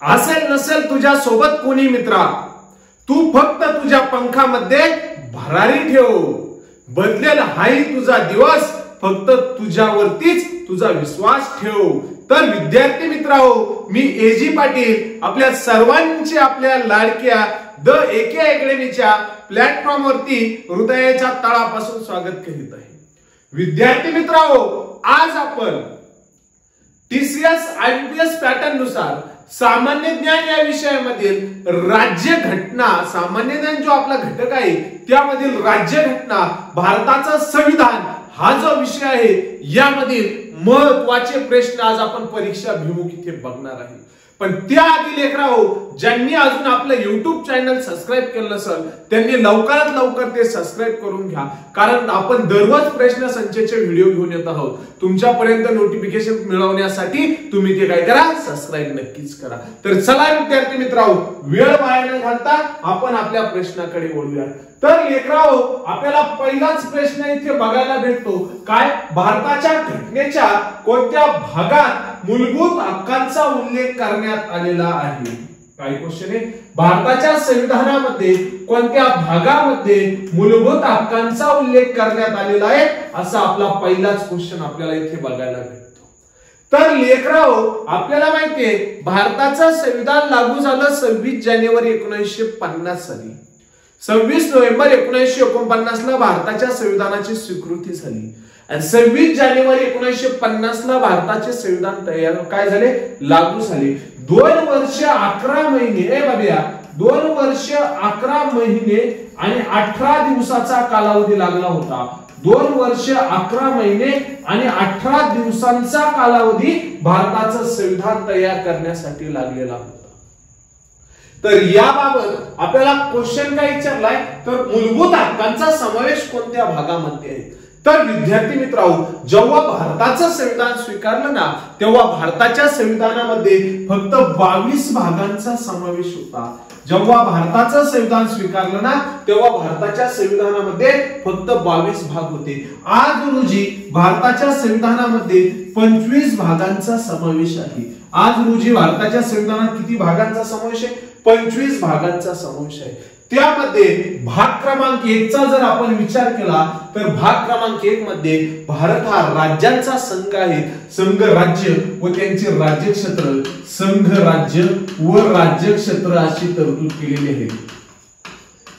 असेल नसेल तुझ्या सोबत कोणी मित्रा, तू फक्त तुझ्या पंखामध्ये भरारी ठेव, बदलेल हाही तुझा दिवस, फक्त तुझ्यावरतीच तुझा विश्वास ठेव. तर विद्यार्थी मित्रांनो, मी एजी पाटील आपल्या सर्वांचे आपल्या लाडक्या द एके अकॅडमीच्या प्लॅटफॉर्म वरती हृदयाच्या तळापासून स्वागत करीत आहे. विद्यार्थी मित्रांनो, आज आपण टीसीएस आयपीएस पॅटर्न नुसार सामान्य ज्ञान या विषयामधील राज्य घटना, सामान्य ज्ञान जो आपला घटक आहे त्यामधील राज्य घटना, भारताचं संविधान हा जो विषय आहे यामधील महत्त्वाचे प्रश्न आज आपण परीक्षाभिमुख इथे बघणार आहे. पण त्याआधी लेकरांनो, ज्यांनी अजून आपलं YouTube चॅनल सबस्क्राइब केलं नसेल त्यांनी लवकरात लवकर ते सबस्क्राइब करून घ्या, कारण आपण दररोज प्रश्न संचचे व्हिडिओ घेऊन येत आहोत. तुमच्यापर्यंत नोटिफिकेशन मिळवण्यासाठी तुम्ही ते काय करा, सबस्क्राइब नक्कीच करा. तर चला विद्यार्थी मित्रांनो, वेळ वाया न घालता आपण आपल्या प्रश्नाकडे वळूया. तर लेकरांनो, आपल्याला पहिलाच प्रश्न इथे बघायला भेटतो, काय भारताच्या घटनेच्या कोणत्या भागात मूलभूत हक्कांचा उल्लेख करण्यात आलेला आहे? काय क्वेश्चन आहे? भारताच्या संविधानामध्ये कोणत्या भागामध्ये मूलभूत हक्कांचा उल्लेख करण्यात आलेला आहे, असा आपला पहिलाच क्वेश्चन आपल्याला इथे बघायला भेटतो. तर लेकरांनो, आपल्याला माहितीये भारताचं संविधान लागू झालं 26 जानेवारी 1950 साली. 26 नोव्हेंबर 1949 ला भारताच्या संविधानाची स्वीकृती झाली आणि 26 जानेवारी 1950 ला भारताचे संविधान तयार काय झाले, लागू झाले. 2 वर्ष 11 महिने 2 वर्ष 11 महिने आणि 18 दिवसाचा कालावधी लागला होता. 2 वर्ष 11 महिने आणि 18 दिवसांचा कालावधी भारताचं संविधान तयार करण्यासाठी लागलेला होता. तर याबाबत आपल्याला क्वेश्चन काय विचारलाय, तर मूलभूत हक्कांचा समावेश कोणत्या भागामध्ये आहे? तर विद्यार्थी मित्रांनो, जेव्हा भारताचं संविधान स्वीकारलं ना, तेव्हा भारताच्या संविधानामध्ये फक्त 22 भागांचा समावेश होता. जेव्हा भारताचं संविधान स्वीकारलं ना, तेव्हा भारताच्या संविधानामध्ये फक्त 22 भाग होते. आज रोजी भारताच्या संविधानामध्ये 25 भागांचा समावेश आहे. आज रोजी भारताच्या संविधानात किती भागांचा समावेश आहे? 25 भागांचा समावेश आहे. त्यामध्ये भाग क्रमांक 1 चा जर आपण विचार केला तर भाग क्रमांक 1 मध्ये भारत हा राज्यांचा संघ आहे. संघ राज्य व त्यांचे राज्यक्षेत्र, संघ राज्य व राज्यक्षेत्र अशी तरतूद केलेली आहे.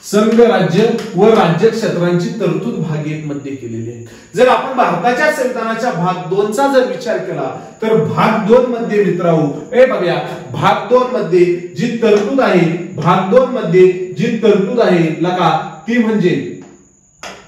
संघ राज्य व राज्य क्षेत्रांची तरतूद भाग 1 मध्ये केलेली आहे. जर आपण भारताच्या संविधानाच्या भाग 2 चा जर विचार केला तर भाग 2 मध्ये मित्रांनो, बघूया, भाग 2 मध्ये जी तरतूद आहे, भाग 2 मध्ये जी तरतूद आहे लगा, ती म्हणजे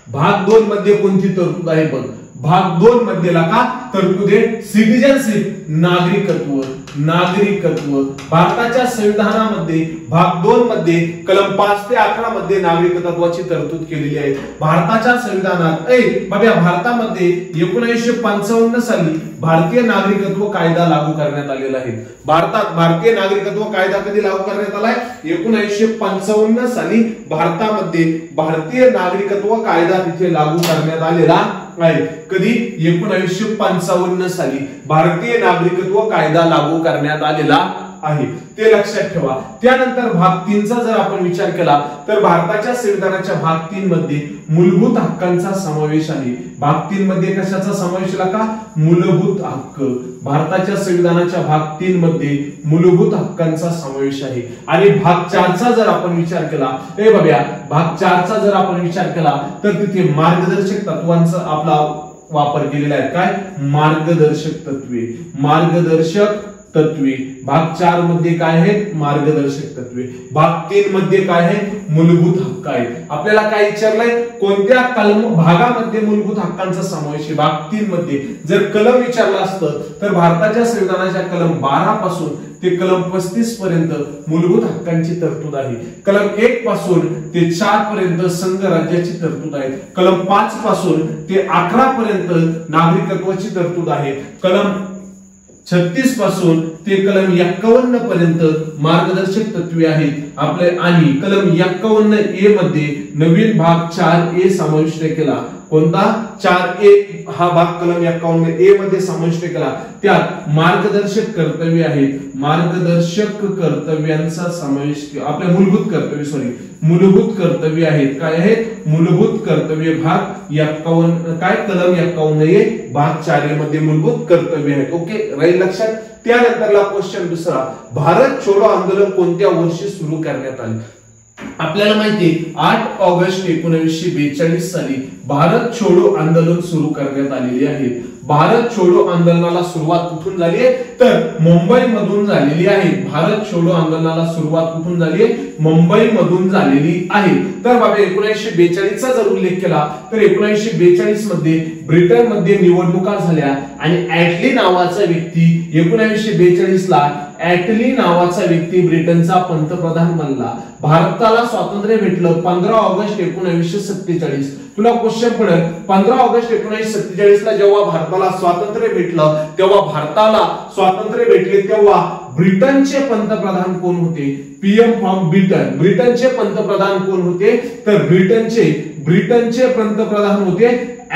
भाग 2 मध्ये कोणती तरतूद आहे बघ. भाग 2 मध्ये लगा तरतूद आहे सिटिझनशिप, नागरिकत्व. नागरिकत्व भारताच्या संविधानामध्ये भाग 2 मध्ये कलम 5 ते 11 मध्ये नागरिकत्वाची तरतूद केलेली आहे. भारताच्या संविधानात बघा, भारतामध्ये 1955 साली भारतीय नागरिकत्व कायदा लागू करण्यात आलेला आहे. भारतात भारतीय नागरिकत्व कायदा कधी लागू करण्यात आलाय? 1955 साली भारतामध्ये भारतीय नागरिकत्व कायदा तिथे लागू करण्यात आलेला आहे. कधी? 1955 साली भारतीय नागरिकत्व कायदा लागू करण्यात आलेला आहे, ते लक्षात ठेवा. त्यानंतर भाग 3 चा जर आपण विचार केला तर भारताच्या संविधानाच्या भाग 3 मध्ये मूलभूत हक्कांचा समावेश आहे. भाग 3 मध्ये कशाचा समावेश का? मूलभूत हक्क. भारताच्या संविधानाच्या भाग 3 मध्ये मूलभूत हक्कांचा समावेश आहे. आणि भाग 4 चा जर आपण विचार केला, बघा, भाग 4 चा जर आपण विचार केला तर तिथे मार्गदर्शक तत्वांचा आपला वापर केलेला आहे. काय? मार्गदर्शक तत्वे. मार्गदर्शक तत्वे भाग 4 मध्ये काय आहेत? मार्गदर्शक तत्वे. भाग 3 मध्ये काय आहे? मूलभूत हक्क आहेत. आपल्याला काय विचारलंय? कोणत्या कलम भागामध्ये मूलभूत हक्कांचा समावेश आहे? भाग 3 मध्ये. जर कलम विचारलं असतं तर भारताच्या संविधानाच्या कलम 12 पासून ते कलम 35 पर्यंत मूलभूत हक्कांची तरतूद आहे. कलम 1 पासून ते 4 पर्यंत संघ राज्याची तरतूद आहे. कलम 5 पासून ते 11 पर्यंत नागरिकत्वाची तरतूद आहे. कलम 36 पासून ते कलम 51 पर्यंत मार्गदर्शक तत्वे आहेत आपले. आणि कलम 51 ए मध्ये नवीन भाग 4 ए समाविष्ट केला. कोणता 4A हा भाग कलम 51 ए मध्ये समाविष्ट केला. त्यात मार्गदर्शक कर्तव्य आहेत. मार्गदर्शक कर्तव्यांचा समावेश आपल्या मूलभूत कर्तव्य आहेत. काय आहेत? मूलभूत कर्तव्य भाग 51 काय कलम 51A भाग 4A मध्ये मूलभूत कर्तव्य आहेत. ओके, राहील लक्षात. त्यानंतरला क्वेश्चन दुसरा, भारत छोडो आंदोलन कोणत्या वर्षी सुरू करण्यात आले? आपल्याला माहिती 8 ऑगस्ट 1942 साली भारत छोडो आंदोलन सुरू करण्यात आलेले आहे. भारत छोडो आंदोलनाला सुरुवात कुठून झाली आहे? तर मुंबई मधून झालेली आहे. भारत छोडो आंदोलनाला सुरुवात कुठून झाली आहे? मुंबई मधून झालेली आहे. तर बाबा 1942 चा जर उल्लेख केला तर 1942 मध्ये ब्रिटन मध्ये निवडणुका झाल्या आणि ऍटली नावाचा व्यक्ती 1942 ला ऍटली नावाचा व्यक्ती ब्रिटनचा पंतप्रधान बनला. भारताला स्वातंत्र्य भेटलं 15 ऑगस्ट 1947. तुला क्वेश्चन पडेल 15 ऑगस्ट 1947 ला जेव्हा भारताला स्वातंत्र्य भेटलं तेव्हा भारताला स्वातंत्र्य भेटले तेव्हा ब्रिटनचे पंतप्रधान कोण होते? PM from Britain. ब्रिटनचे पंतप्रधान कोण होते? तर ब्रिटनचे पंतप्रधान होते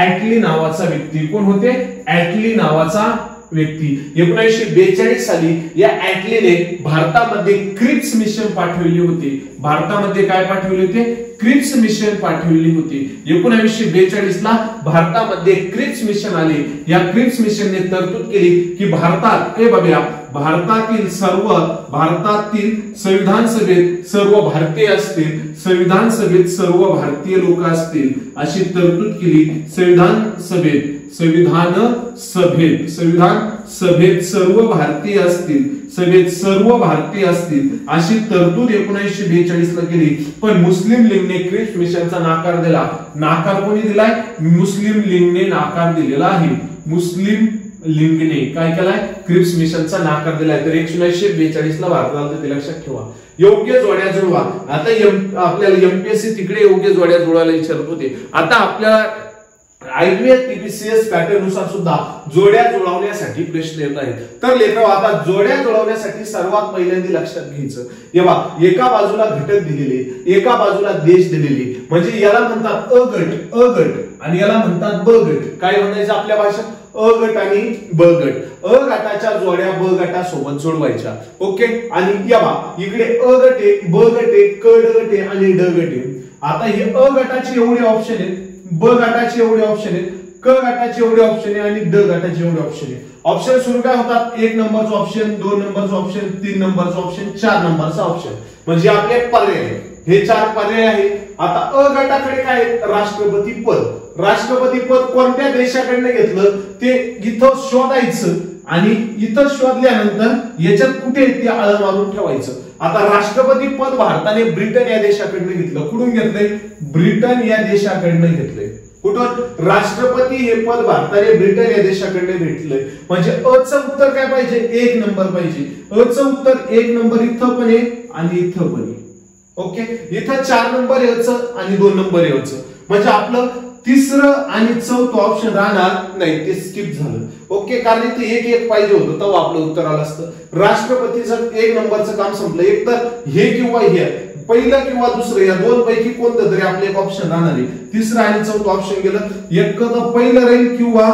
ऍटली नावाचा व्यक्ती. कोण होते? ऍटली नावाचा व्यक्ती. 1942 साली या ऍटलीने भारतामध्ये क्रिप्स मिशन पाठवले होते. भारतामध्ये काय पाठवले होते? क्रिप्स मिशन पाठवली होती. 1942 ला भारतामध्ये क्रिप्स मिशन आले. या क्रिप्स मिशनने तरतूद केली की भारतातील संविधान सभेत सर्व भारतीय असतील, संविधान सभेत सर्व भारतीय लोक असतील अशी तरतूद केली. संविधान सभेत सर्व भारतीय असतील, सभेत सर्व भारतीय असतील अशी तरतूद 1942 ला केली. पण मुस्लिम लीगने क्रिप्स मिशनचा नकार दिला. नकार कोणी दिलाय? मुस्लिम लीगने नकार दिलेला आहे. मुस्लिम लीगने काय केलाय? क्रिप्स मिशनचा नकार दिलाय. तर 1942 ला भारताला ते लक्षात ठेवा. योग्य जोड्या जुळवा. आता आपल्याला एमपीएससी तिकडे योग्य जोड्या जुळवायला विचारत होते. आता आपल्याला आयबीएस टीपीसीएस पॅटर्न नुसार सुद्धा जोड्या जुळवण्यासाठी प्रश्न येत आहेत. तर लेखा आता जोड्या जुळवण्यासाठी सर्वात पहिल्यांदा लक्षात घ्यायचं, जेव्हा एका बाजूला घटक दिलेले, एका बाजूला देश दिलेले, म्हणजे याला म्हणतात अ गट आणि याला म्हणतात ब गट. काय म्हणायचं आपल्या भाषेत? अ गट आणि ब गट. अ गटाच्या जोड्या ब गटासोबत जोडवायच्या. ओके, आणि इकडे अ गट आहे, ब गट आहे, क गट आहे आणि ड गट आहे. आता हे अ गटाचे एवढे ऑप्शन आहेत, ब गटाचे एवढे ऑप्शन आहेत, क गटाचे एवढे ऑप्शन आहे आणि ड गटाचे एवढे ऑप्शन आहे. ऑप्शन सुरू काय होतात? 1 नंबरचा ऑप्शन, 2 नंबरचा ऑप्शन, 3 नंबरचा ऑप्शन, 4 नंबरचा ऑप्शन. म्हणजे आपले पर्याय हे 4 पर्याय आहे. आता अ गटाकडे काय? राष्ट्रपती पद. राष्ट्रपती पद कोणत्या देशाकडनं घेतलं ते इथं शोधायचं आणि इथं शोधल्यानंतर याच्यात कुठे ते आळं मारून ठेवायचं. आता राष्ट्रपती पद भारताने ब्रिटन या देशाकडनं घेतलं. कुठून घेतलंय? ब्रिटन या देशाकडनं घेतलंय. कुठून? राष्ट्रपती हे पद भारताने ब्रिटन या देशाकडे भेटलंय. म्हणजे अ चं उत्तर काय पाहिजे? 1 नंबर पाहिजे. अ चं उत्तर 1 नंबर इथं पण आहे आणि इथं पण आहे. ओके, इथं 4 नंबर याचं आणि 2 नंबर याचं. म्हणजे आपलं तिसरं आणि चौथं ऑप्शन राहणार नाही, ते स्किप झालं. ओके, कारण इथे 1-1 पाहिजे होतं तेव्हा आपलं उत्तर आलं असतं. राष्ट्रपतीचं 1 नंबरचं काम संपलं. एक तर हे किंवा हे, पहिलं किंवा दुसरं, या दोन पैकी कोणतं तरी आपलं एक ऑप्शन राहणार आहे. तिसरं आणि चौथं ऑप्शन गेलं. एक तर पहिलं राहील किंवा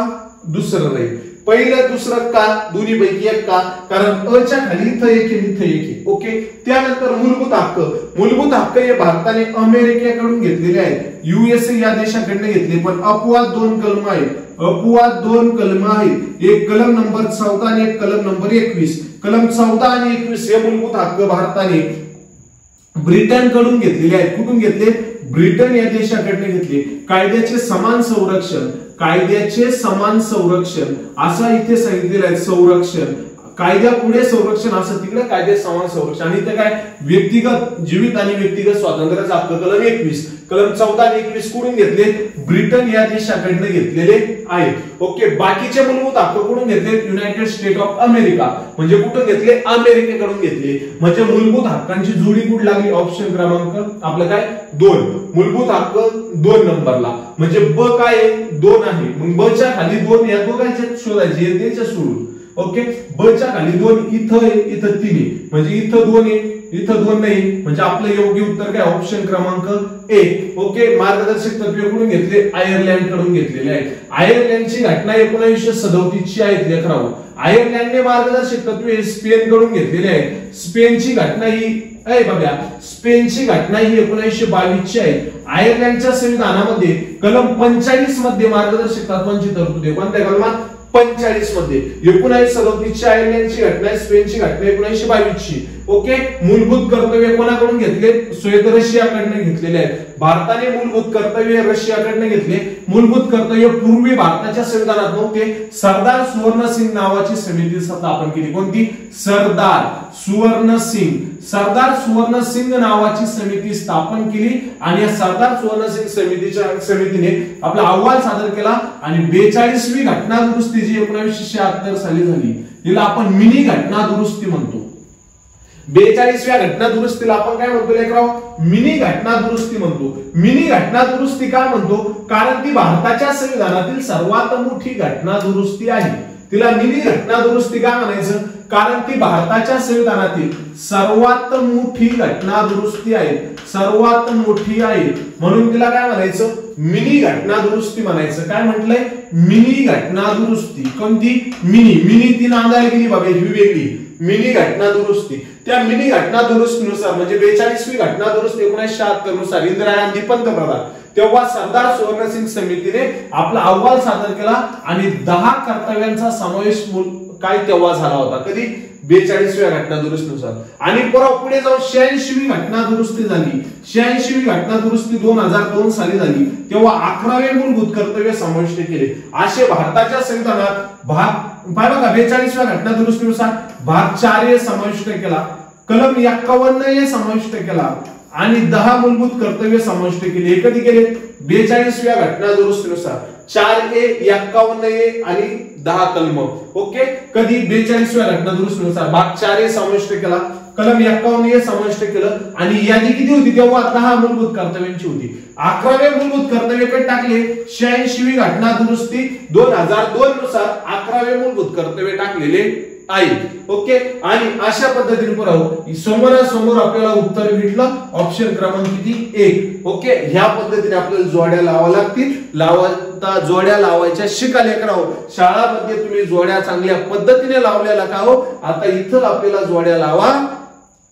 दुसरं राहील. पहिलं दुसरं का? दोन्ही पैकी एक का? कारण अ च्या खाली इथं एक आहे, इथं एक आहे. ओके, त्यानंतर मूलभूत हक्क. मूलभूत हक्क हे भारताने अमेरिकेकडून घेतलेले आहेत, युएसए या देशाकडनं घेतले. पण अपवाद 2 कलम आहेत. अपवाद 2 कलम आहेत. एक कलम नंबर 14 आणि एक कलम नंबर 21. कलम 14 आणि 21 हे मूलभूत हक्क भारताने ब्रिटन कडून घेतलेले आहेत. कुठून घेतले? ब्रिटन या देशाकडनं घेतले. कायद्याचे समान संरक्षण, कायद्याचे समान संरक्षण असं इथे सांगितलेलं आहे. संरक्षण, कायद्या पुढे संरक्षण असं तिकडे कायदे समान संरक्षण. आणि इथे काय? व्यक्तिगत जीवित आणि व्यक्तिगत स्वातंत्र्याचा हक्क कलम 21. कलम 14 आणि 21 कुठून घेतले? ब्रिटन या देशाकडनं घेतलेले आहेत. ओके, बाकीचे मूलभूत हक्क कुठून घेतले? United state of America. म्हणजे कुठून घेतले? अमेरिकेकडून घेतले. म्हणजे मूलभूत हक्कांची जोडी कुठे लागली? ऑप्शन क्रमांक आपलं काय? 2. मूलभूत हक्क 2 नंबरला. म्हणजे ब काय आहे? 2 आहे. मग ब च्या खाली 2 या दोघांच्यात शोधायचे, याच्या सोडून. ओके, ब च्या खाली 2 इथं आहे, इथं 3 आहे. म्हणजे इथं 2 आहे, इथं 2 नाही, म्हणजे आपलं योग्य उत्तर काय ऑप्शन क्रमांक 1. ओके, मार्गदर्शक तत्वे कडून घेतले, आयर्लंड कडून घेतलेले आहेत. आयर्लंडची घटना 1937 ची आहे लेकरांनो. आयर्लंडने मार्गदर्शक तत्वे स्पेन कडून घेतलेले आहेत. स्पेनची घटना ही बघा, स्पेनची घटना ही 1922 ची आहे. आयर्लंडच्या संविधानामध्ये कलम 45 मध्ये मार्गदर्शक तत्वांची तरतूद आहे. कोणत्या कलमात? 45 मध्ये. 1937 ची आयर्लंडची घटना, स्पेनची घटना 1922 ची. ओके, मूलभूत कर्तव्य कोणाकडून घेतले? श्वेत रशियाकडून घेतलेले आहेत. भारताने मूलभूत कर्तव्य रशियाकडून घेतले. मूलभूत कर्तव्य पूर्वी भारताच्या संविधानात नव्हते. सरदार सुवर्ण सिंग नावाची समिती स्थापन केली. कोणती? सरदार सुवर्ण सिंग. सरदार सुवर्ण सिंग नावाची समिती स्थापन केली आणि या सरदार सुवर्ण सिंग समितीने आपला अहवाल सादर केला आणि 42वी घटना दुरुस्ती जी 1976 साली झाली, हिला आपण मिनी घटना दुरुस्ती म्हणतो. 42व्या घटना दुरुस्तीला आपण काय म्हणतो लेकराव? मिनी घटना दुरुस्ती म्हणतो. मिनी घटना दुरुस्ती का म्हणतो? कारण ती भारताच्या संविधानातील सर्वात मोठी घटना दुरुस्ती आहे. तिला मिनी घटना दुरुस्ती का म्हणायचं? कारण ती भारताच्या संविधानातील सर्वात मोठी घटना दुरुस्ती आहे. सर्वात मोठी आहे म्हणून तिला काय म्हणायचं? मिनी घटना दुरुस्ती म्हणायचं. काय म्हटलंय? मिनी घटना दुरुस्ती. कोणती? मिनी. मिनी ती नांदायला गेली बाबा, ही वेगळी. मिनी घटना दुरुस्ती. त्या मिनी घटना दुरुस्तीनुसार म्हणजे 42वी घटना दुरुस्ती 1976 नुसार इंदिरा गांधी पंतप्रधान, तेव्हा सरदार सुवर्ण सिंग समितीने आपला अहवाल सादर केला आणि 10 कर्तव्यांचा समावेश काय तेव्हा झाला होता. कधी? 42व्या घटना दुरुस्तीनुसार. आणि पुढे जाऊन 86वी घटना दुरुस्ती झाली. 86वी घटना दुरुस्ती 2002 साली झाली. तेव्हा 11वे मूलभूत कर्तव्य समाविष्ट केले. असे भारताच्या संविधानात भाग बघा 42व्या घटना दुरुस्तीनुसार भाग 4 समाविष्ट केला, कलम 51 समाविष्ट केला आणि 10 मूलभूत कर्तव्य समाविष्ट केले. हे कधी केले? 42व्या घटना दुरुस्तीनुसार 4A, 51A आणि 10 कलम. ओके, कधी? 42व्या घटना दुरुस्तीनुसार भाग 4A समाविष्ट केला, कलम 51A समाविष्ट केलं आणि यादी किती होती तेव्हा? 10 मूलभूत कर्तव्यांची होती. 11वे मूलभूत कर्तव्य कडे टाकले. 86वी घटना दुरुस्ती 2002 नुसार 11वे मूलभूत कर्तव्य टाकलेले आहे. ओके, आणि अशा पद्धतीने पुराव समोरासमोर आपल्याला उत्तर भेटलं ऑप्शन क्रमांक किती? 1. ओके, ह्या पद्धतीने आपल्याला जोड्या लावाव्या लागतील. जोड्या लावायच्या शिका लेकरांनो. शाळामध्ये तुम्ही जोड्या चांगल्या पद्धतीने लावलेला का हो, आता इथं आपल्याला जोड्या लावा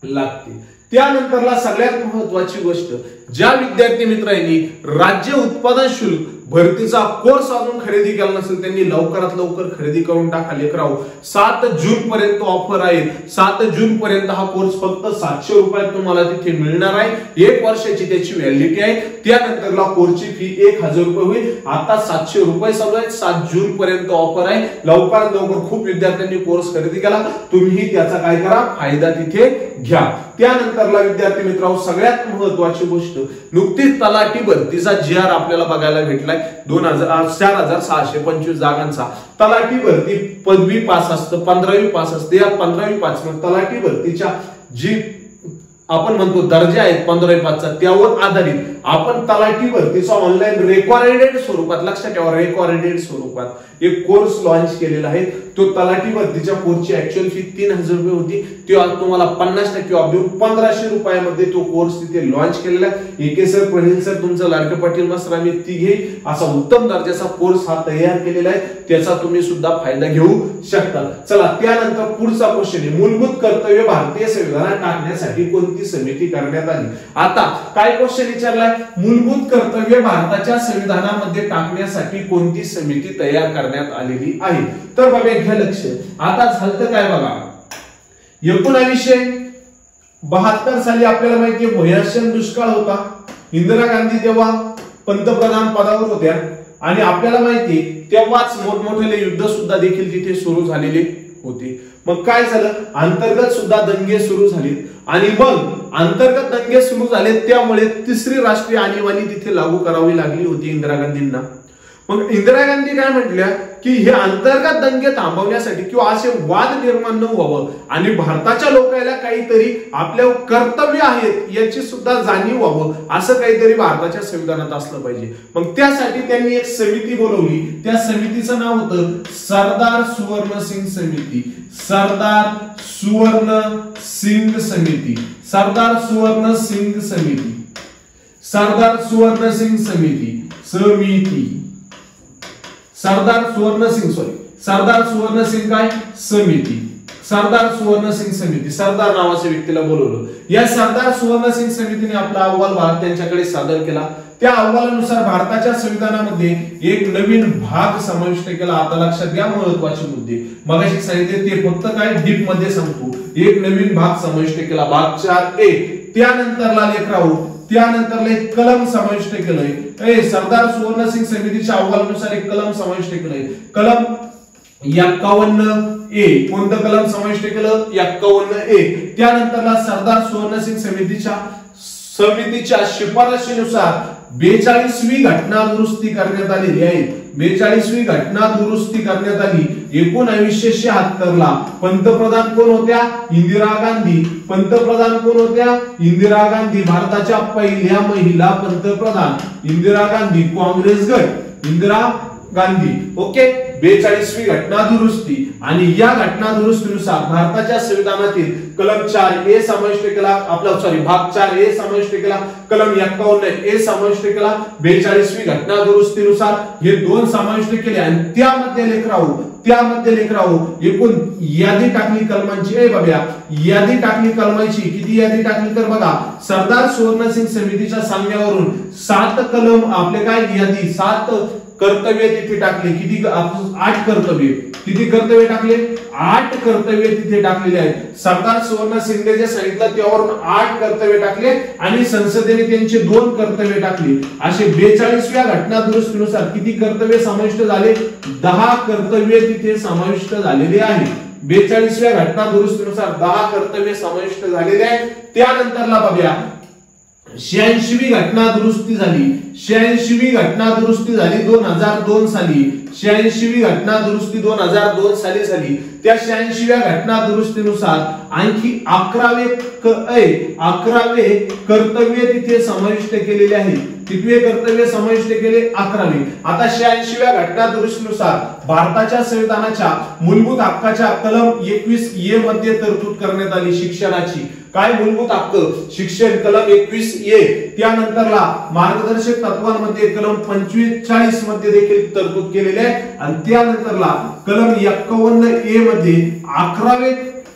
लागतील. त्यानंतरला सगळ्यात महत्वाची गोष्ट, ज्या विद्यार्थी मित्रांनी राज्य उत्पादन शुल्क भरतीचा कोर्स अजून खरेदी केला नसेल त्यांनी लवकरात लवकर खरेदी करून टाका लेकरांनो. 7 जून पर्यंत ऑफर आहे. 7 जून पर्यंत हा कोर्स फक्त 700 रुपयात तुम्हाला तिथे मिळणार आहे. 1 वर्षाची त्याची व्हॅलिडिटी आहे. त्यानंतरला कोर्सची फी 1000 रुपये होईल. आता 700 रुपये चालू आहे. 7 जून पर्यंत ऑफर आहे. लवकरात लवकर खूप विद्यार्थ्यांनी कोर्स खरेदी केला. तुम्ही त्याचा काय करा? फायदा तिथे घ्या. त्यानंतरला विद्यार्थी मित्रांनो सगळ्यात महत्वाची गोष्ट, नुकतीच तलाठी भरतीचा GR आपल्याला बघायला भेटलाय. 4625 जागांचा तलाठी भरती. पदवी पास असतं, 15वी पास असते. या 15वी पास तलाठी भरतीच्या जी आपण म्हणतो दर्जा आहेत 15वी पासचा, त्यावर आधारित आपण तलाठी भरतीचा ऑनलाईन रेकॉर्डेड स्वरूपात, लक्षात ठेवा रेकॉर्डेड स्वरूपात एक कोर्स लॉन्च केलेला आहे. तो तलाठी भरतीच्या कोर्सची ऍक्च्युअल फी 3000 रुपये होती. तो आज तुम्हाला 50% ऑफ देऊन 1500 रुपयामध्ये तो कोर्स तिथे लॉन्च केलेला आहे. एके सर, प्रवीण सर, तुमचं लाडके पाटील मास्तर आम्ही तिघे असा उत्तम दर्जाचा कोर्स हा तयार केलेला आहे. त्याचा तुम्ही सुद्धा फायदा घेऊ शकता. चला, त्यानंतर पुढचा क्वेश्चन आहे, मूलभूत कर्तव्य भारतीय संविधानात टाकण्यासाठी कोणती समिती करण्यात आली? आता काय क्वेश्चन विचारलाय? मूलभूत कर्तव्य भारताच्या संविधानामध्ये टाकण्यासाठी कोणती समिती तयार करण्यात आलेली आहे? तर बघा घ्या लक्ष. आता झालं काय बघा, 1972 साली आपल्याला माहितीये भयानक दुष्काळ होता. इंदिरा गांधी तेव्हा पंतप्रधान पदावर होत्या आणि आपल्याला माहिती तेव्हाच मोठमोठे युद्ध सुद्धा देखील तिथे सुरू झालेले होते. मग काय झालं? अंतर्गत सुद्धा दंगे सुरू झाले आणि मग अंतर्गत दंगे सुरू झाले त्यामुळे 3री राष्ट्रीय आणीबाणी तिथे लागू करावी लागली होती इंदिरा गांधींना. मग इंदिरा गांधी काय म्हटल्या की हे अंतर्गत दंगे थांबवण्यासाठी किंवा असे वाद निर्माण न व्हावं आणि भारताच्या लोकांना काहीतरी आपल्या कर्तव्य आहेत याची सुद्धा जाणीव व्हावं, असं काहीतरी भारताच्या संविधानात असलं पाहिजे. मग त्यासाठी त्यांनी एक समिती बोलवली. त्या समितीचं नाव होतं सरदार सुवर्ण सिंग समिती. सरदार सुवर्ण सिंग समिती. सरदार सुवर्ण सिंग समिती. सरदार सुवर्ण सिंग समिती. सरदार सुवर्ण सिंग काय समिती. सरदार सुवर्ण सिंग समिती. सरदार नावाच्या व्यक्तीला बोलवलं. या सरदार सुवर्ण सिंग समितीने आपला अहवाल भारत त्यांच्याकडे सादर केला. त्या अहवालानुसार भारताच्या संविधानामध्ये एक नवीन भाग समाविष्ट केला. आता लक्षात घ्या महत्वाचे मुद्दे. मगाशी सांगितले ते फक्त काय डीप मध्ये सांगतो. एक नवीन भाग समाविष्ट केला, भाग 4A. त्यानंतरला लेखराव त्यानंतर एक कलम समाविष्ट केलंय. सरदार सुवर्ण सिंग समितीच्या अहवालानुसार एक कलम समाविष्ट केलंय. कलम 51A. कोणतं कलम समाविष्ट केलं? 51A. त्यानंतरला सरदार सुवर्ण सिंग समितीच्या शिफारशीनुसार 42वी घटना दुरुस्ती करण्यात आलेली आहे. 42वी घटना दुरुस्ती करण्यात आली. 1976 ला पंतप्रधान कोण होत्या? इंदिरा गांधी. पंतप्रधान कोण होत्या? इंदिरा गांधी. भारताच्या पहिल्या महिला पंतप्रधान इंदिरा गांधी. काँग्रेस गट इंदिरा गांधी. ओके. 42वी घटना दुरुस्ती आणि या घटना दुरुस्तीनुसार भारताच्या संविधानातील कलम 4A समाविष्ट केला. भाग 4A समाविष्ट केला. कलम 51A समाविष्ट केला. 42वी घटना दुरुस्तीनुसार हे दोन समाविष्ट केले आणि त्यामध्ये लेखराव एकूण यादी टाकली कलमांची. बाब्या यादी टाकली कलमांची. किती यादी टाकली तर बघा, सरदार सुवर्ण सिंग समितीच्या सांगण्यावरून 7 कलम आपले काय यादी 7 कर्तव्य तिथे टाकले. किती? 8 कर्तव्य. किती कर्तव्य टाकले? 8 कर्तव्य तिथे टाकलेले आहेत. सरदार सुवर्ण सिंगने जे सांगितलं त्यावरून 8 कर्तव्य टाकले आणि संसदेने त्यांचे 2 कर्तव्य टाकले. असे 42व्या घटना दुरुस्तीनुसार किती कर्तव्य समाविष्ट झाले? 10 कर्तव्य तिथे समाविष्ट झालेले आहेत. 42व्या घटना दुरुस्तीनुसार 10 कर्तव्य समाविष्ट झालेले आहेत. त्यानंतरला बघूया 86वी घटना दुरुस्ती झाली. 86वी घटना दुरुस्ती झाली 2002 साली. 86वी घटना दुरुस्ती 2002 साली झाली. त्या 86व्या घटना दुरुस्तीनुसार आणखी 11वे कर्तव्य तिथे समाविष्ट केलेले आहेत. कितवे कर्तव्य समाविष्ट केले? 11वे. आता 86व्या घटना दुरुस्तीनुसार भारताच्या संविधानाच्या मूलभूत हक्काच्या कलम 21A मध्ये तरतूद करण्यात आली शिक्षणाची. काय मूलभूत हक्क? शिक्षण. कलम 21A. त्यानंतरला मार्गदर्शक तत्वांमध्ये कलम 45 मध्ये देखील तरतूद केलेली आहे आणि त्यानंतरला कलम 51A मध्ये 11वे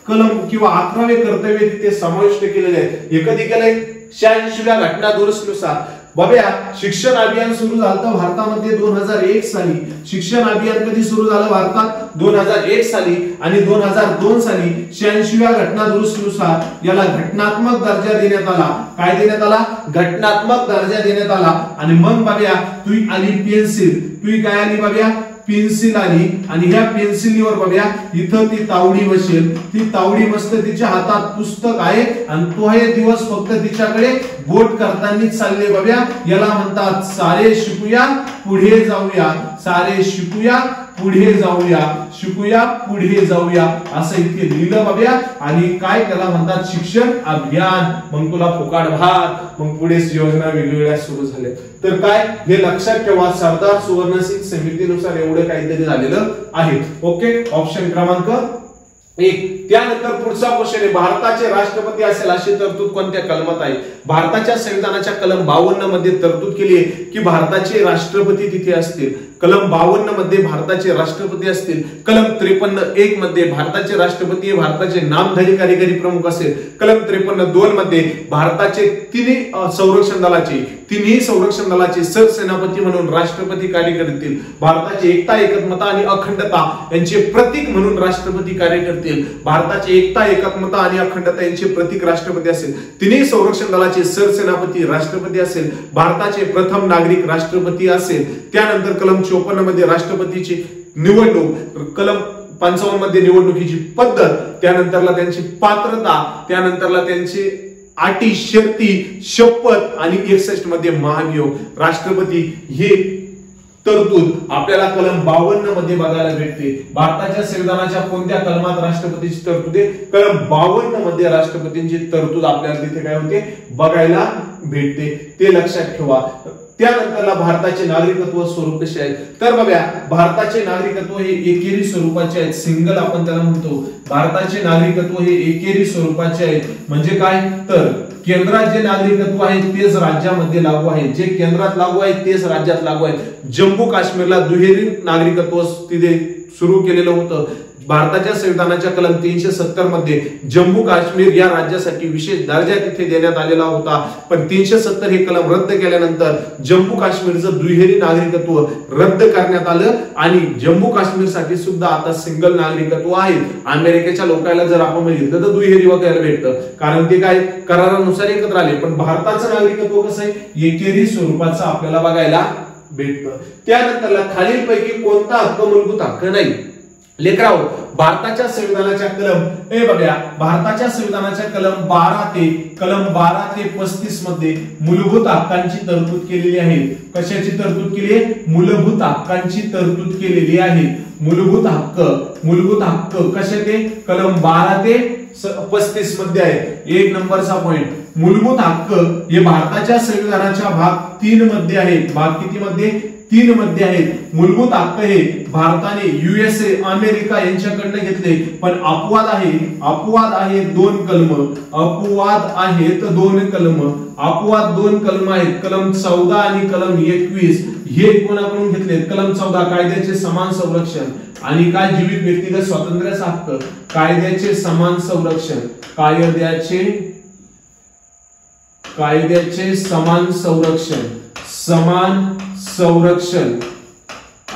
कलम किंवा 11वे कर्तव्य तिथे समाविष्ट केलेले आहे. हे कधी केलंय? 86व्या घटना दुरुस्तीनुसार. बाबा शिक्षण अभियान सुरू झालं भारतामध्ये 2001 साली. शिक्षण अभियान कधी सुरू झालं भारतात? 2001 साली. आणि 2002 साली 86व्या घटना दुरुस्तीनुसार याला घटनात्मक दर्जा देण्यात आला. काय देण्यात आला? घटनात्मक दर्जा देण्यात आला. आणि मग बाबा तुई आली पेन्सिल. तुई काय आली बाबा? पेन्सिल आली. आणि ह्या पेन्सिलीवर बघा इथं ती तावडी बसेल. ती तावडी मस्त तिच्या हातात पुस्तक आहे आणि तो हे दिवस फक्त तिच्याकडे बोट करताना चालले. बघा याला म्हणतात सारे शिकूया पुढे जाऊया. सारे शिकूया पुढे जाऊया. शिकूया पुढे जाऊया असं इथे लिहिलं बघा. आणि काय त्याला म्हणतात? शिक्षण अभियान. मग तुला फुकाट भात. मग पुढे योजना वेगवेगळ्या सुरू झाल्या. तर काय हे लक्षात ठेवा, सरदार सुवर्ण सिंग समितीनुसार एवढं काहीतरी झालेलं आहे. ओके. ऑप्शन क्रमांक 1. त्यानंतर पुढचा क्वेश्चन आहे, भारताचे राष्ट्रपती असेल अशी तरतूद कोणत्या कलमात आहे? भारताच्या संविधानाच्या कलम 52 मध्ये तरतूद केली आहे की भारताचे राष्ट्रपती तिथे असतील. कलम 52 मध्ये भारताचे राष्ट्रपती असतील. कलम 53(1) मध्ये भारताचे राष्ट्रपती हे भारताचे नामधारी कार्यकारी प्रमुख असेल. कलम 53(2) मध्ये भारताचे तिन्ही संरक्षण दलाचे सरसेनापती म्हणून राष्ट्रपती कार्य करतील. भारताची एकता, एकात्मता आणि अखंडता यांचे प्रतीक म्हणून राष्ट्रपती कार्य करतील. भारताची एकता, एकात्मता आणि अखंडता यांचे प्रतीक राष्ट्रपती असेल. तिन्ही संरक्षण दलाचे सरसेनापती राष्ट्रपती असेल. भारताचे प्रथम नागरिक राष्ट्रपती असेल. त्यानंतर कलम 54 मध्ये राष्ट्रपतीची निवडणूक. कलम 55 मध्ये निवडणुकीची पद्धत. त्यानंतरला त्यांची पात्रता. त्यानंतरला त्यांची अटी, शर्ती, शपथ आणि 61 मध्ये महाभियोग. राष्ट्रपती हे तरतूद आपल्याला कलम 52 मध्ये बघायला भेटते. भारताच्या संविधानाच्या कोणत्या कलमात राष्ट्रपतीची तरतूद आहे? कलम 52 मध्ये राष्ट्रपतींची तरतूद आपल्याला तिथे काय होते बघायला भेटते. ते लक्षात ठेवा. त्यानंतरला भारताचे नागरिकत्व स्वरूप कसे आहे? तर बघा, भारताचे नागरिकत्व हे एकेरी स्वरूपाचे आहेत. सिंगल आपण त्याला म्हणतो. भारताचे नागरिकत्व हे एकेरी स्वरूपाचे आहेत. म्हणजे काय? तर केंद्रात जे नागरिकत्व आहे तेच राज्यामध्ये लागू आहे. जे केंद्रात लागू आहे तेच राज्यात लागू आहे. जम्मू काश्मीरला दुहेरी नागरिकत्व तिथे सुरू केलेलं होतं. भारताच्या संविधानाच्या कलम 370 मध्ये जम्मू काश्मीर या राज्यासाठी विशेष दर्जा तिथे देण्यात आलेला होता. पण 370 हे कलम रद्द केल्यानंतर जम्मू काश्मीरचं दुहेरी नागरिकत्व रद्द करण्यात आलं आणि जम्मू काश्मीरसाठी सुद्धा आता सिंगल नागरिकत्व आहे. अमेरिकेच्या लोकांना जर आपण बघितलं तर दुहेरी बघायला भेटतं, कारण ते काय करारानुसार एकत्र आले. पण भारताचं नागरिकत्व कसं आहे? एकेरी स्वरूपाचं आपल्याला बघायला भेटतं. त्यानंतर खालीलपैकी कोणता हक्क मूलभूत हक्क नाही? लेकराव, भारताच्या संविधानाच्या भारताच्या संविधानाच्या कलम 12 ते 35 मध्ये मूलभूत हक्कांची तरतूद केलेली आहे. कशाची तरतूद केली आहे? मूलभूत हक्कांची तरतूद केलेली आहे. मूलभूत हक्क कशात आहे? कलम 12 ते 35 मध्ये आहे. 1 नंबरचा पॉइंट. मूलभूत हक्क हे भारताच्या संविधानाच्या भाग 3 मध्ये आहेत. भाग किती मध्ये? 3 मध्ये आहेत. मूलभूत हक्क हे भारताने USA अमेरिका यांच्याकडनं घेतले. पण अपवाद आहे 2 कलम. अपवाद आहेत 2 कलम आहेत. कलम 14 आणि कलम 21 हे कोणाकडून घेतले? कलम 14 कायद्याचे समान संरक्षण आणि काय जीवित व्यक्तिगत स्वातंत्र्याचा हक्क. कायद्याचे समान संरक्षण, कायद्याचे समान संरक्षण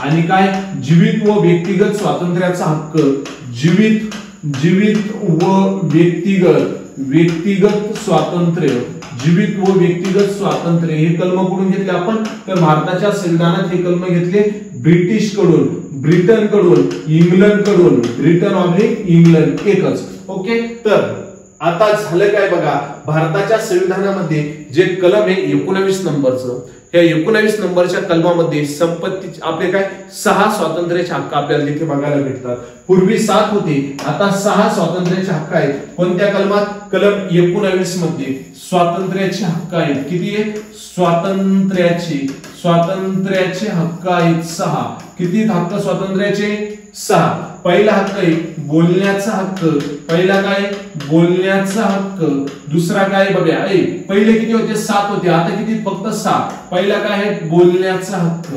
आणि काय जीवित व व्यक्तिगत स्वातंत्र्याचा हक्क. जीवित व व्यक्तिगत स्वातंत्र्य हे कलम कुठून घेतले आपण? तर भारताच्या संविधानात हे कलम घेतले ब्रिटिशकडून, ब्रिटनकडून, इंग्लंडकडून. इंग्लंड एकच. ओके. तर आता झालं काय बघा, भारताच्या संविधानामध्ये जे कलम आहे 19 नंबरचं, या 19 नंबरच्या कलमामध्ये संपत्ती आपले काय 6 स्वातंत्र्याचे हक्क आपल्याला तिथे बघायला भेटतात. पूर्वी 7 होते, आता 6 स्वातंत्र्याचे हक्क आहेत. कोणत्या कलमात? कलम 19 मध्ये स्वातंत्र्याचे हक्क आहेत. किती आहे? स्वातंत्र्याचे हक्क आहेत 6. किती हक्क स्वातंत्र्याचे? 6. पहिला हक्क आहे बोलण्याचा हक्क. पहिला काय? बोलण्याचा हक्क. दुसरा काय बघा, पहिले किती होते? 7 होते, आता किती? फक्त 6. पहिला काय आहे? बोलण्याचा हक्क.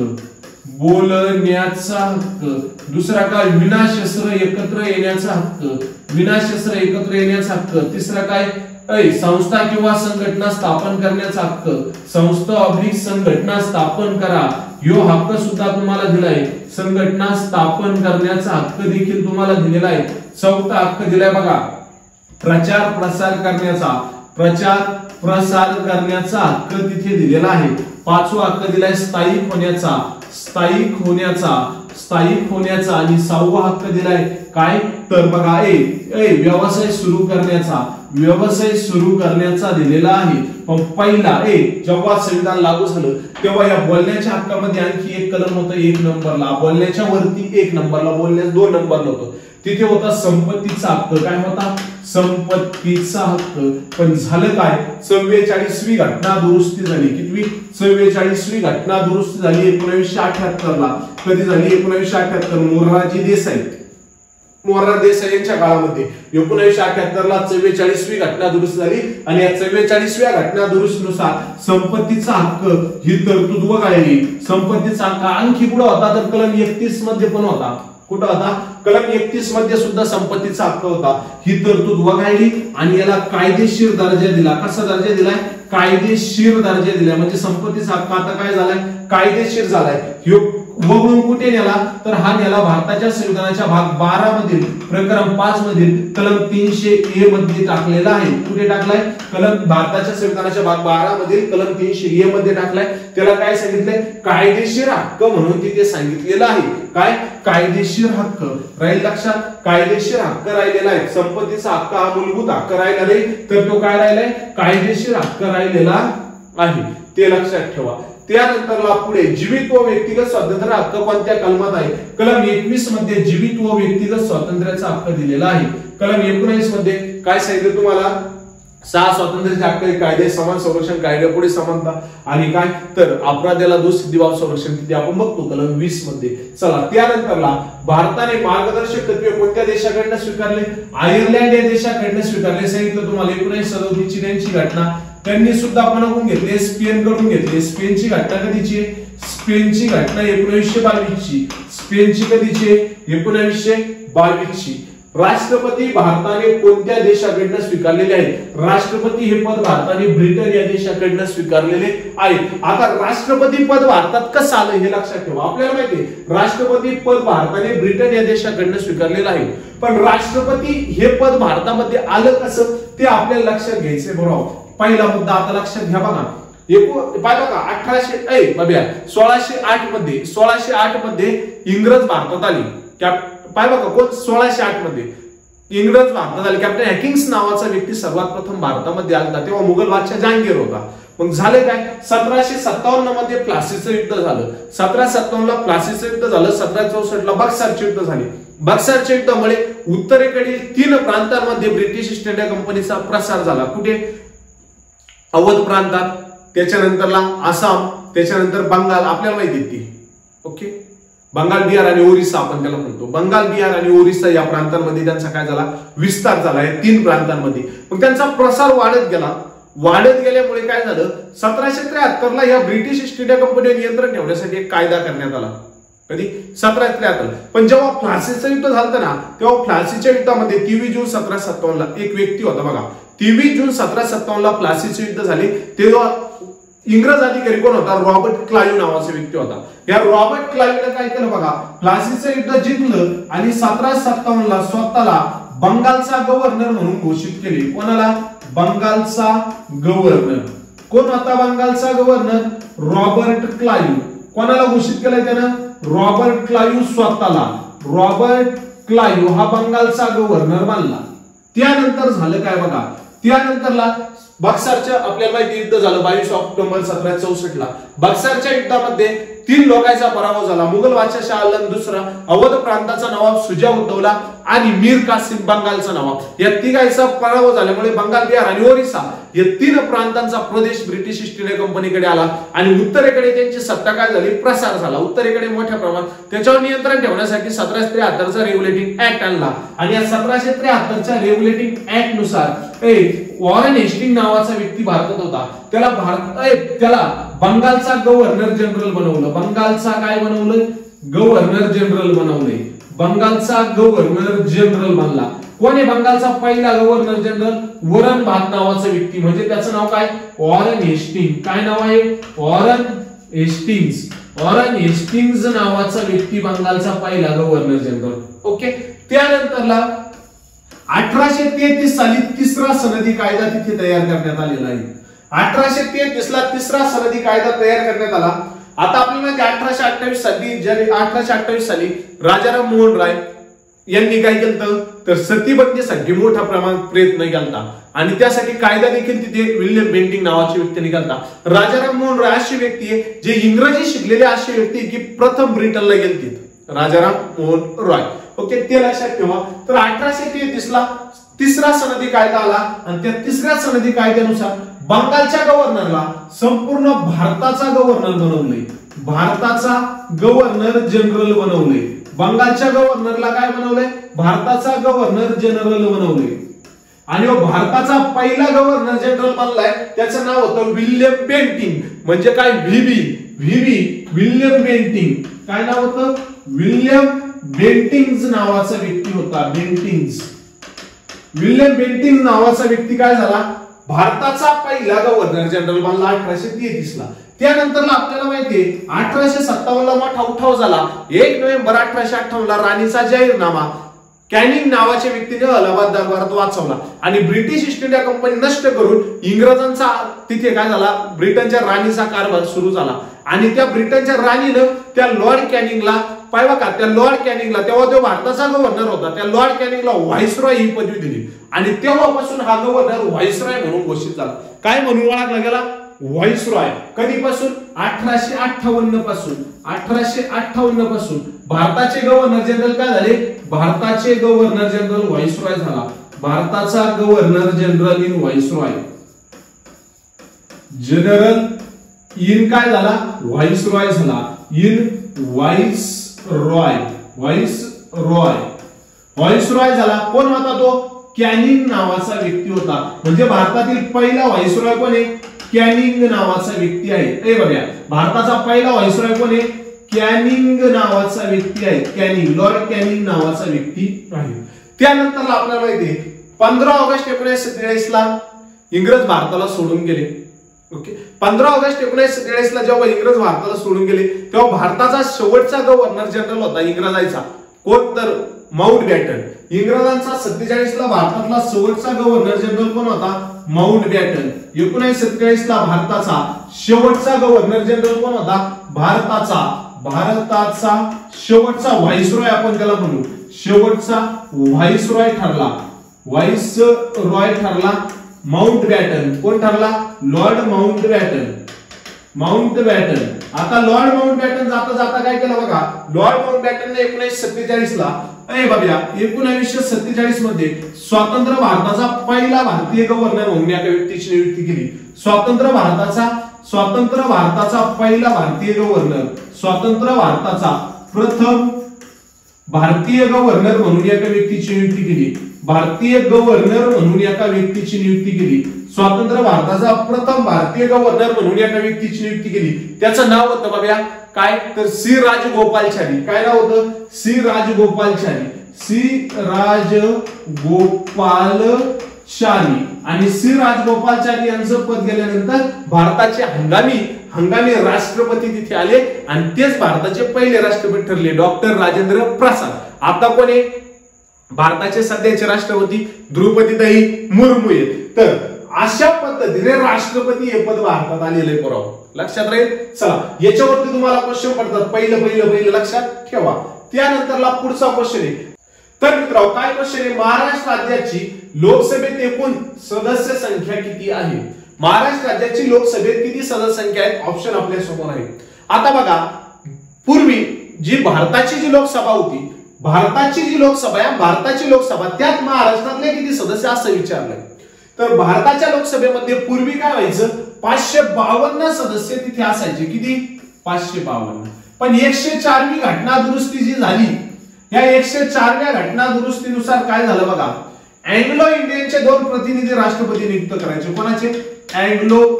दुसरा काय? विनाशस्त्र एकत्र येण्याचा हक्क. तिसरा काय? संस्था किंवा संघटना स्थापन करण्याचा हक्क. संघटना स्थापन करा यो हक्क सुद्धा तुम्हाला दिलाय. संघटना स्थापन करण्याचा हक्क देखील तुम्हाला दिलेला आहे. चौथा हक्क दिलाय बघा, प्रचार प्रसार करण्याचा हक्क तिथे दिलेला आहे. पाचवा हक्क दिलाय स्थायिक होण्याचा आणि 6वा हक्क दिलाय काय? तर बघा व्यवसाय सुरू करण्याचा दिलेला आहे. पण पहिला जेव्हा संविधान लागू झालं तेव्हा या बोलण्याच्या हक्कामध्ये आणखी एक कलम होतं 1 नंबरला. बोलण्याच्या वरती 1 नंबरला, बोलण्यास 2 नंबरला होतं. तिथे होता संपत्तीचा हक्क. काय होता? संपत्तीचा हक्क. पण झालं काय? 44वी घटना दुरुस्ती झाली. कितवी? 44वी घटना दुरुस्ती झाली 1978 ला. कधी झाली? 1978. मोरारजी देसाई यांच्या काळामध्ये 1978 ला 44वी घटना दुरुस्ती झाली आणि या 44व्या घटना दुरुस्तीनुसार संपत्तीचा हक्क ही तरतूद वगळली. संपत्तीचा हक्क आणखी पुढे होता तर कलम 31 मध्ये पण होता. कुठं होता? कलम 31 मध्ये सुद्धा संपत्तीचा हक्क होता. ही तरतूद वगळली आणि याला कायदेशीर दर्जा दिला. कसा दर्जा दिलाय? कायदेशीर दर्जा दिलाय. म्हणजे संपत्तीचा हक्क आता काय झालाय? कायदेशीर झालाय. वगळून कुठे नेला? तर हा नेला भारताच्या संविधानाच्या भाग 12 मधील प्रकरण 5 मधील कलम 300A मध्ये टाकलेला आहे. कुठे टाकलाय? भारताच्या संविधानाच्या भाग 12 मधील कलम 300A मध्ये टाकलाय. त्याला काय सांगितलंय? कायदेशीर हक्क म्हणून तिथे सांगितलेलं आहे. काय? कायदेशीर हक्क. राहील लक्षात? कायदेशीर हक्क राहिलेला आहे. संपत्तीचा हक्क हा मूलभूत हक्क राहिला नाही, तर तो काय राहिलाय? कायदेशीर हक्क राहिलेला आहे. ते लक्षात ठेवा. त्यानंतरला पुढे जीवित व व्यक्तिगत स्वातंत्र्य हक्क कोणत्या कलमात आहे? कलम 21 मध्ये जीवित व व्यक्तिगत स्वातंत्र्याचा हक्क दिलेला आहे. कलम 19 मध्ये काय सांगितलं तुम्हाला? 6 स्वातंत्र्याचे हक्क कायदे, समान संरक्षण कायदे, पुढे समानता आणि काय तर अपराधाला दोष सिद्धीभाव संरक्षण किती आपण बघतो कलम 20 मध्ये. चला त्यानंतरला भारताने मार्गदर्शक तत्त्वे कोणत्या देशाकडनं स्वीकारले? आयर्लंड या देशाकडनं स्वीकारले. सांगितलं तुम्हाला 1937 ची त्यांची घटना त्यांनी सुद्धा कोणाकडून घेतले? स्पेन कडून घेतले. स्पेनची घटना कधीची? स्पेनची घटना 1922 ची. स्पेनची कधीची? 1922 ची. राष्ट्रपती भारताने कोणत्या देशाकडनं स्वीकारलेले आहेत? राष्ट्रपती हे पद भारताने ब्रिटन या देशाकडनं स्वीकारलेले आहे. आता राष्ट्रपती पद भारतात कसं आलं हे लक्षात ठेवा. आपल्याला माहिती आहे राष्ट्रपती पद भारताने ब्रिटन या देशाकडनं स्वीकारलेलं आहे. पण राष्ट्रपती हे पद भारतामध्ये आलं कसं ते आपल्याला लक्षात घ्यायचंय. बरोबर, पहिला मुद्दा आता लक्षात घ्या बघा. बघा 1608 मध्ये इंग्रज भारतात आली. बघा कोण? 1608 मध्ये इंग्रज भारतात आले. कॅप्टन हॅकिंग्स नावाचा व्यक्ती सर्वात प्रथम भारतामध्ये आला. तेव्हा मुघल बादशाह जहांगीर होता. मग झाले काय? 1757 मध्ये प्लासीचं युद्ध झालं. 1757 ला प्लासीचं युद्ध झालं. 1764 ला बक्सरचे युद्ध झाले. बक्सरच्या युद्धामुळे उत्तरेकडील 3 प्रांतांमध्ये ब्रिटिश ईस्ट इंडिया कंपनीचा प्रसार झाला. कुठे? अवध प्रांतात, त्याच्यानंतरला आसाम, त्याच्यानंतर बंगाल. आपल्याला माहिती ती. ओके, बंगाल, बिहार आणि ओरिसा आपण त्याला म्हणतो. बंगाल, बिहार आणि ओरिसा या प्रांतांमध्ये त्यांचा काय झाला? विस्तार झाला या 3 प्रांतांमध्ये. मग त्यांचा प्रसार वाढत गेला. वाढत गेल्यामुळे काय झालं? 1773 ला या ब्रिटिश ईस्ट इंडिया कंपनीवर नियंत्रण ठेवण्यासाठी एक कायदा करण्यात आला. कधी? 1773. पण जेव्हा प्लासीचं युद्ध झालं ना तेव्हा प्लासीच्या युद्धामध्ये 23 जून 1757 ला एक व्यक्ती होता बघा. 23 जून 1757 ला प्लासीचे युद्ध झाले. तेव्हा इंग्रज अधिकारी कोण होता? रॉबर्ट क्लाइव्ह नावाचा व्यक्ती होता. या रॉबर्ट क्लाइव्हने काय केलं बघा? प्लासीचं युद्ध जिंकलं आणि 1757 ला स्वतःला बंगालचा गव्हर्नर म्हणून घोषित केले. कोणाला? बंगालचा गव्हर्नर. कोण होता बंगालचा गव्हर्नर? Robert Clive. कोणाला घोषित केलंय त्यानं? रॉबर्ट क्लाइव्ह स्वतःला. रॉबर्ट क्लाइव्ह हा बंगालचा गव्हर्नर बनला. त्यानंतर झालं काय बघा? त्यानंतरला बक्सरच्या आपल्याला माहिती युद्ध झालं 22 ऑक्टोबर 1764 ला. बक्सरच्या युद्धामध्ये 3 लोकांचा पराभव झाला. मुघल बादशाह शाह आलम दुसरा, अवध प्रांताचा नवाब शुजा-उद-दौला आणि मीर कासिम बंगालचा नवाब. या तिघांचा पराभव झाल्यामुळे बंगाल, बिहार आणि ओरिसा या 3 प्रांतांचा प्रदेश ब्रिटिश ईस्ट इंडिया कंपनीकडे आला आणि उत्तरेकडे त्यांची सत्ता काय झाली? प्रसार झाला. उत्तरेकडे मोठ्या प्रमाणात त्याच्यावर नियंत्रण ठेवण्यासाठी 1773 चा रेग्युलेटिंग ऍक्ट आणला आणि या 1773 च्या रेग्युलेटिंग ऍक्ट नुसार वॉरेन हेस्टिंग नावाचा व्यक्ती भारतात होता. त्याला बंगालचा गव्हर्नर जनरल बनवलं. बंगालचा काय बनवलं? गव्हर्नर जनरल बनवले. बंगालचा गव्हर्नर जनरल बनला. कोण आहे बंगालचा पहिला गव्हर्नर जनरल? वॉरेन भात नावाचा व्यक्ती. म्हणजे त्याचं नाव काय? Warren Hasting. काय नाव आहे? Warren Hastings. वॉरेन हेस्टिंग्स नावाचा व्यक्ती बंगालचा पहिला गव्हर्नर जनरल. ओके, त्यानंतरला 1833 साली 3रा सनदी कायदा तिथे तयार करण्यात आलेला आहे. 1833 ला 3रा सनदी कायदा तयार करण्यात आला. आता आपल्याला 1828 साली राजाराम मोहन राय यांनी काय केलं तर सतीबंदीसाठी मोठ्या प्रमाणात प्रयत्न केला आणि त्यासाठी कायदा देखील तिथे विल्यम बेंटिंग नावाची व्यक्तीने केला. राजाराम मोहन राय अशी व्यक्ती आहे जे इंग्रजी शिकलेले अशी व्यक्ती की प्रथम ब्रिटनला गेलती. राजाराम मोहन रॉय. ओके, ते लक्षात ठेवा. तर 1833 ला 3रा सनदी कायदा आला आणि त्या 3ऱ्या सनदी कायद्यानुसार बंगालच्या गव्हर्नरला संपूर्ण भारताचा गव्हर्नर बनवले. भारताचा गव्हर्नर जनरल बनवले. बंगालच्या गव्हर्नरला काय बनवले? भारताचा गव्हर्नर जनरल बनवले. आणि भारताचा पहिला गव्हर्नर जनरल बनलाय त्याचं नाव होतं विल्यम बेंटिंग. म्हणजे काय? व्हीबी विल्यम बेंटिंग. काय नाव होतं? विल्यम बेंटिंग्स नावाचा व्यक्ती होता. बेंटिंग्स. विल्यम बेंटिंग नावाचा व्यक्ती काय झाला? भारताचा पहिला गव्हर्नर जनरल बनला 1833 ला. त्यानंतर आपल्याला माहितीये 1857 ला मोठा उठाव झाला. 1 नोव्हेंबर 1858 ला राणीचा जाहीरनामा कॅनिंग नावाच्या व्यक्तीने अलाहाबाद दरबारात वाचवला आणि ब्रिटिश ईस्ट इंडिया कंपनी नष्ट करून इंग्रजांचा तिथे काय झाला? ब्रिटनच्या राणीचा कारभार सुरू झाला आणि त्या ब्रिटनच्या राणीनं त्या लॉर्ड कॅनिंगला त्या लॉर्ड कॅनिंगला तेव्हा तो भारताचा गव्हर्नर होता. त्या लॉर्ड कॅनिंगला व्हाईसरॉय ही पदवी दिली आणि तेव्हापासून हा गव्हर्नर व्हाईसरॉय म्हणून घोषित झाला. काय म्हणून ओळखला गेला? व्हाईसरॉय कधीपासून 1858 पासून 1858 पासून भारताचे गव्हर्नर जनरल काय झाले भारताचे गव्हर्नर जनरल व्हाईसरॉय झाला भारताचा governor general in viceroy general in काय झाला व्हाईसरॉय झाला इन व्हाईसरॉय व्हाईसरॉय झाला कोण होता तो कॅनिंग नावाचा व्यक्ती होता म्हणजे भारतातील पहिला व्हाईसरॉय कोण आहे कॅनिंग नावाचा व्यक्ती आहे हे बघा भारताचा पहिला व्हाईसरॉय कोण आहे कॅनिंग नावाचा व्यक्ती आहे कॅनिंग लॉर्ड कॅनिंग नावाचा व्यक्ती आहे त्यानंतर आपल्याला माहिती आहे 15 ऑगस्ट 1947 ला इंग्रज भारताला सोडून गेले ओके 15 ऑगस्ट 1947 ला जेव्हा इंग्रज भारताला सोडून गेले तेव्हा भारताचा शेवटचा गव्हर्नर जनरल होता इंग्रजांचा कोण तर माउंटबॅटन इंग्रजांचा 47 ला भारतातला शेवटचा गव्हर्नर जनरल कोण होता माउंटबॅटन 1947 ला भारताचा शेवटचा गव्हर्नर जनरल कोण होता भारताचा शेवटचा व्हाईसरॉय आपण त्याला म्हणू शेवटचा व्हाईसरॉय ठरला माउंटबॅटन कोण ठरला लॉर्ड माउंटबॅटन आता लॉर्ड माउंटबॅटन जाता जाता काय केलं बघा लॉर्ड माउंटबॅटनने 1947 ला बाबा 1947 मध्ये स्वतंत्र भारताचा पहिला भारतीय गव्हर्नर म्हणून एका व्यक्तीची नियुक्ती केली स्वतंत्र भारताचा पहिला भारतीय गव्हर्नर स्वतंत्र भारताचा प्रथम भारतीय गव्हर्नर म्हणून एका व्यक्तीची नियुक्ती केली भारतीय गव्हर्नर म्हणून एका व्यक्तीची नियुक्ती केली स्वतंत्र भारताचा प्रथम भारतीय गव्हर्नर म्हणून एका व्यक्तीची नियुक्ती केली त्याचं नाव होतं बघा काय तर सी राजगोपालचारी काय नाव होतं सी राजगोपालचारी आणि सी राजगोपालचारी यांचं पद गेल्यानंतर भारताचे हंगामी राष्ट्रपती तिथे आले आणि तेच भारताचे पहिले राष्ट्रपती ठरले डॉक्टर राजेंद्र प्रसाद आता कोण आहे भारताचे सध्याचे राष्ट्रपती द्रौपदीताई मुर्मू आहेत तर अशा पद्धतीने राष्ट्रपती हे पद भारतात आलेले पुरावा लक्षात राहील चला याच्यावरती तुम्हाला क्वेश्चन पडतात पहिलं लक्षात ठेवा त्यानंतरला पुढचा क्वेश्चन आहे तर मित्रांनो काय क्वेश्चन आहे महाराष्ट्र राज्याची लोकसभेत एकूण सदस्य संख्या किती आहे महाराष्ट्र राज्याची लोकसभेत किती सदस्य संख्या आहे ऑप्शन आपल्या समोर आहे आता बघा पूर्वी जी भारताची जी लोकसभा होती भारताची लोकसभा त्यात महाराष्ट्रातले किती सदस्य असं विचारलंय तर भारताच्या लोकसभेमध्ये पूर्वी काय व्हायचं 552 सदस्य तिथे असायचे किती 552 पण 104वी घटना दुरुस्ती जी झाली या 104व्या घटना दुरुस्तीनुसार काय झालं बघा अँग्लो इंडियनचे 2 प्रतिनिधी राष्ट्रपती नियुक्त करायचे कोणाचे अँग्लो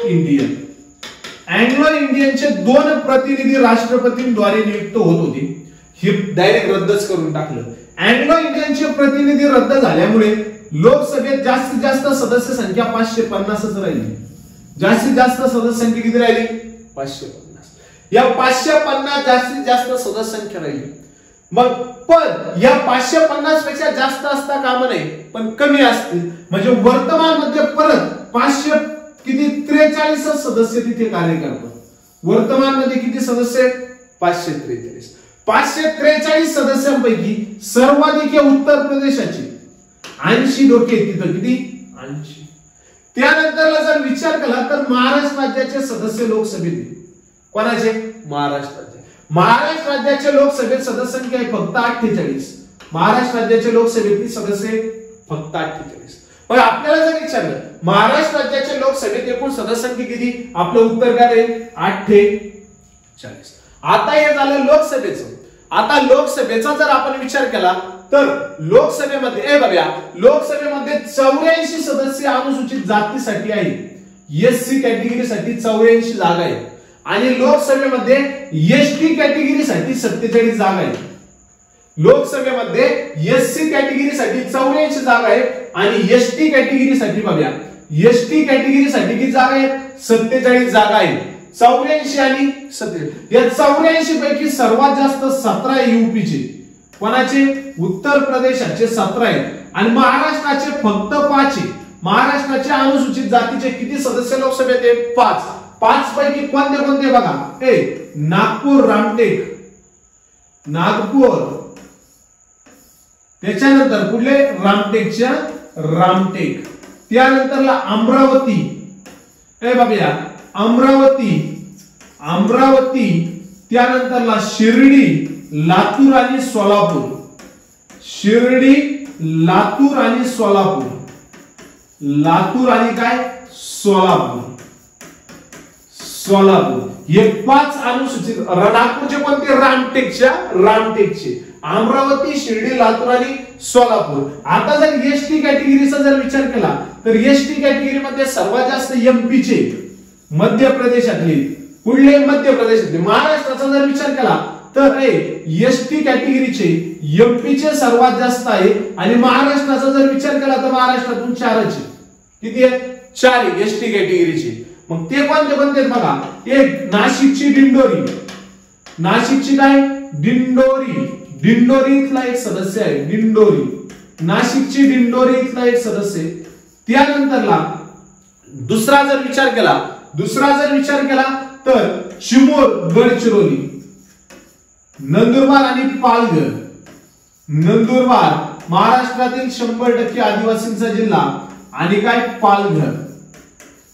इंडियनचे 2 प्रतिनिधी राष्ट्रपतींद्वारे नियुक्त होत होते हे डायरेक्ट रद्दच करून टाकलं अँग्लो इंडियनचे प्रतिनिधी रद्द झाल्यामुळे लोकसभेत जास्तीत जास्त सदस्य संख्या 550च राहिली जास्तीत जास्त सदस्य संख्या किती राहिली 550 या 550 जास्तीत जास्त सदस्य संख्या राहिली मग पण या 550 पेक्षा जास्त असता कामा नये पण कमी असतील म्हणजे वर्तमान मध्ये परत 543 सदस्य तिथे कार्य करतात वर्तमान मध्ये किती सदस्य 543 सदस्यांपैकी सर्वाधिक उत्तर प्रदेशाचे 80 लोक आहेत तिथं किती 80 त्यानंतरला जर विचार केला तर महाराष्ट्र राज्याचे सदस्य लोकसभेत कोणाचे महाराष्ट्र राज्याच्या लोकसभेत सदस्य संख्या आहे फक्त 48 महाराष्ट्र राज्याच्या लोकसभेतील सदस्य फक्त 48 पण आपल्याला जर विचारलं महाराष्ट्र राज्याच्या लोकसभेत एकूण सदस्य संख्या किती आपलं उत्तर काय आहे 48 आता हे झालं लोकसभेचं आता लोकसभेचा जर आपण विचार केला तर लोकसभेमध्ये लोकसभेमध्ये 84 सदस्य अनुसूचित जातीसाठी आहेत एससी कॅटेगरीसाठी 84 जागा आहेत आणि लोकसभेमध्ये एसटी कॅटेगरीसाठी 47 जागा आहेत लोकसभेमध्ये एससी कॅटेगरीसाठी 84 जागा आहेत आणि एसटी कॅटेगरीसाठी एसटी कॅटेगरीसाठी किती जागा आहेत 47 जागा आहेत 84 आणि 47 या 84 पैकी सर्वात जास्त 17 यूपीचे कोणाचे उत्तर प्रदेशाचे 17 आहेत आणि महाराष्ट्राचे फक्त 5 आहे महाराष्ट्राच्या अनुसूचित जातीचे किती सदस्य लोकसभेत आहेत 5 पैकी कोणते बघा नागपूर त्याच्यानंतर कुठले रामटेक त्यानंतरला अमरावती अमरावती त्यानंतरला शिर्डी, लातूर आणि सोलापूर. शिर्डी, लातूर आणि सोलापूर. लातूर आणि काय सोलापूर. हे 5 अनुसूचित. नागपूरचे कोणते? रामटेकचे. अमरावती, शिर्डी, लातूर आणि सोलापूर. आता जर एसटी कॅटेगरीचा जर विचार केला तर एसटी कॅटेगरी मध्ये सर्वात जास्त एमपीचे, मध्य प्रदेशातले. पुढले मध्य प्रदेशातले. महाराष्ट्राचा जर विचार केला तर एसटी कॅटेगरीचे एमपीचे सर्वात जास्त आहे आणि महाराष्ट्राचा जर विचार केला तर महाराष्ट्रातून 4च. किती आहेत? 4 एसटी कॅटेगरीचे. मग ते कोणते बघा. एक नाशिकची दिंडोरी. नाशिकची काय? दिंडोरी इथला एक सदस्य आहे. दिंडोरी, नाशिकची दिंडोरी इथला एक सदस्य. त्यानंतरला दुसरा जर विचार केला तर चिमूर, गडचिरोली. नंदुरबार आणि पालघर. नंदुरबार महाराष्ट्रातील 100% आदिवासींचा जिल्हा आणि काय पालघर.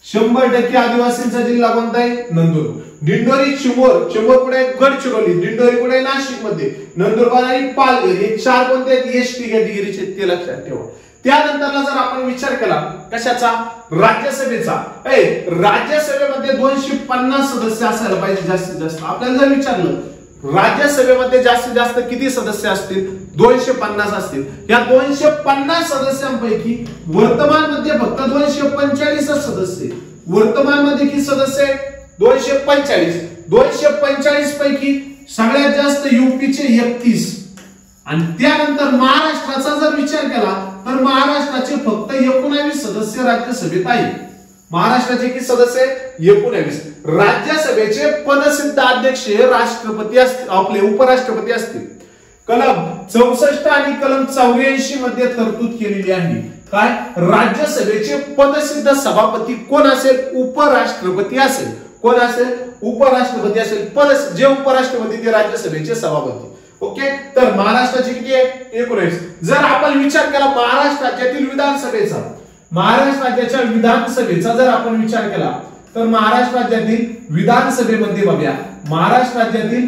100% आदिवासींचा जिल्हा कोणता आहे? नंदुरबार. दिंडोरी, चिमूर पुढे गडचिरोली, दिंडोरी पुढे नाशिक मध्ये, नंदुरबार आणि पालघर. हे 4 कोणते आहेत? एसटी कॅटेगरीचे. ते लक्षात ठेवा. त्यानंतरला जर आपण विचार केला कशाचा? राज्यसभेचा. राज्यसभेमध्ये 250 सदस्य असायला पाहिजे जास्तीत जास्त. आपल्याला जर विचारलं राज्यसभेमध्ये जास्तीत जास्त किती सदस्य असतील? 250 असतील. या 250 सदस्यांपैकी वर्तमान मध्ये फक्त 245 सदस्य. वर्तमान मध्ये किती सदस्य? 245. 245 पैकी सगळ्यात जास्त यूपीचे 31. आणि त्यानंतर महाराष्ट्राचा जर विचार केला तर महाराष्ट्राचे फक्त 19 सदस्य राज्यसभेत आहेत. महाराष्ट्राचे किती सदस्य? 19. राज्यसभेचे पदसिद्ध अध्यक्ष राष्ट्रपती असतील, आपले उपराष्ट्रपती असतील. कलम 64 आणि कलम 84 मध्ये तरतूद केलेली आहे. काय? राज्यसभेचे पदसिद्ध सभापती कोण असेल? उपराष्ट्रपती असेल. कोण असेल? उपराष्ट्रपती असेल. जे उपराष्ट्रपती ते राज्यसभेचे सभापती. ओके. तर महाराष्ट्राचे किती आहे? 19. जर आपण विचार केला महाराष्ट्र राज्यातील विधानसभेचा जर आपण विचार केला तर महाराष्ट्र राज्यातील विधानसभेमध्ये बघूया. महाराष्ट्र राज्यातील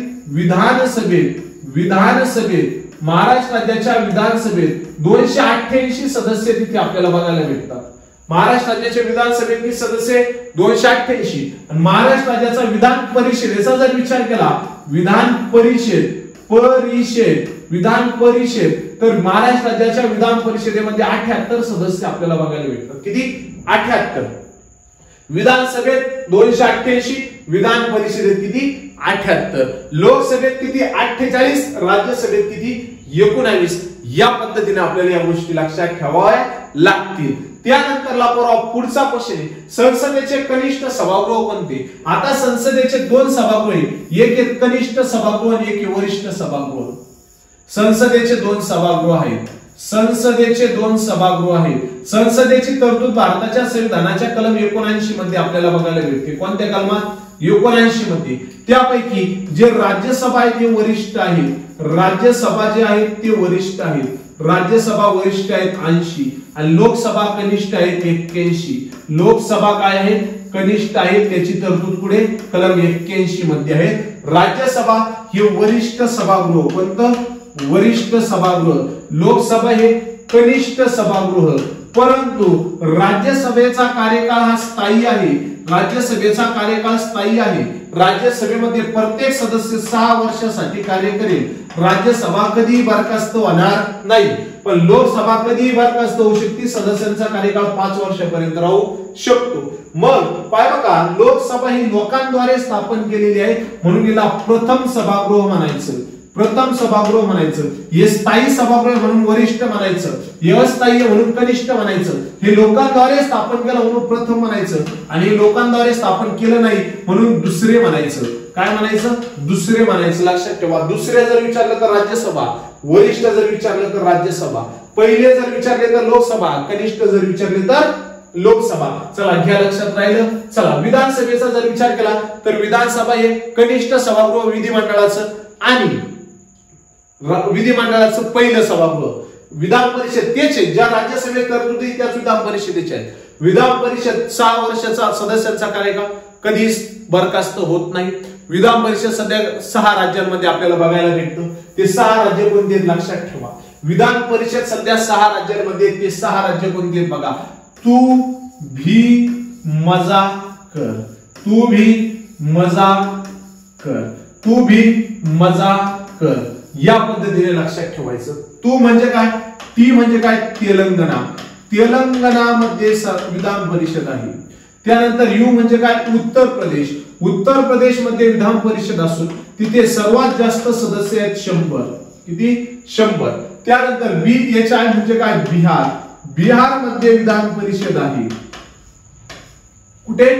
विधानसभेत महाराष्ट्र राज्याच्या विधानसभेत 288 सदस्य तिथे आपल्याला बघायला भेटतात. महाराष्ट्र राज्याचे विधानसभेत किती सदस्य? 288. आणि महाराष्ट्र राज्याचा विधान परिषदेचा जर विचार केला, विधान परिषद तर महाराष्ट्र राज्याच्या विधान परिषदेमध्ये 78 सदस्य आपल्याला बघायला भेटतात. किती? 78. विधानसभेत 288, विधान परिषदेत किती? 78. लोकसभेत किती? 48, राज्यसभेत किती? 19. या पद्धतीने आपल्याला या गोष्टी लक्षात ठेवाव्या लागतील. त्यानंतरला पुढचा क्वेश्चन आहे, संसदेचे कनिष्ठ सभागृह कोणते? आता संसदेचे 2 सभागृह आहेत. एक आहे कनिष्ठ सभागृह आणि एक आहे वरिष्ठ सभागृह. संसदेचे 2 सभागृह आहेत. संसदेची तरतूद भारताच्या संविधानाच्या कलम 79 मध्ये आपल्याला बघायला भेटते. कोणत्या कलमात? 79 मध्ये. त्यापैकी जे राज्यसभा आहे ते वरिष्ठ आहे. राज्यसभा जे आहेत ते वरिष्ठ आहेत. राज्यसभा वरिष्ठ आहेत 80 आणि लोकसभा कनिष्ठ आहेत 81. लोकसभा काय आहे? कनिष्ठ आहे. त्याची तरतूद पुढे कलम 81 मध्ये आहे. राज्यसभा हे वरिष्ठ सभागृह. कोणतं? वरिष्ठ सभागृह. लोकसभा हे कनिष्ठ सभागृह. परंतु राज्यसभेचा कार्यकाळ हा स्थायी आहे. राज्यसभेमध्ये प्रत्येक सदस्य 6 वर्षासाठी कार्य करेल. राज्यसभा कधी बरखास्त होणार नाही. पण लोकसभा कधी बरखास्त होऊ शकते? सदस्यांचा कार्यकाळ 5 वर्षापर्यंत राहू शकतो. मग पाय बघा, लोकसभा ही लोकांद्वारे स्थापन केलेली आहे म्हणून हिला प्रथम सभागृह म्हणायचं. हे स्थायी सभागृह म्हणून वरिष्ठ म्हणायचं. अस्थायी म्हणून कनिष्ठ म्हणायचं. हे लोकांद्वारे स्थापन केलं म्हणून प्रथम म्हणायचं आणि लोकांद्वारे स्थापन केलं नाही म्हणून दुसरे म्हणायचं. काय म्हणायचं? दुसरे म्हणायचं. लक्षात ठेवा. दुसरे जर विचारलं तर राज्यसभा, वरिष्ठ जर विचारलं तर राज्यसभा, पहिले जर विचारले तर लोकसभा, कनिष्ठ जर विचारले तर लोकसभा. चला घ्या, लक्षात राहिलं. चला विधानसभेचा जर विचार केला तर विधानसभा हे कनिष्ठ सभागृह विधिमंडळाचं आणि विधिमंडळाचं पहिलं सभागृह. विधान परिषद तेच आहे ज्या राज्यसभेत तरतुदी त्याच विधान परिषदेचे आहेत. विधान परिषद 6 वर्षाचा सदस्यांचा कार्यकाळ, कधीच बरखास्त होत नाही. विधान परिषद सध्या 6 राज्यांमध्ये आपल्याला बघायला भेटतं. ते 6 राज्य कोणते आहेत लक्षात ठेवा. विधान परिषद सध्या 6 राज्यांमध्ये, ते 6 राज्य कोणते आहेत बघा. तू भी मजा कर, तू भी मजा कर, तू भी मजा कर, या पद्धतीने लक्षात ठेवायचं. तू म्हणजे काय, ती म्हणजे काय, तेलंगणा. तेलंगणामध्ये विधान परिषद आहे. त्यानंतर यू म्हणजे काय, उत्तर प्रदेश. उत्तर प्रदेश मध्ये विधान परिषद असून तिथे सर्वात जास्त सदस्य आहेत 100. किती, 100. त्यानंतर बी एच आय म्हणजे काय, बिहार. बिहार मध्ये विधान परिषद आहे. कुठे,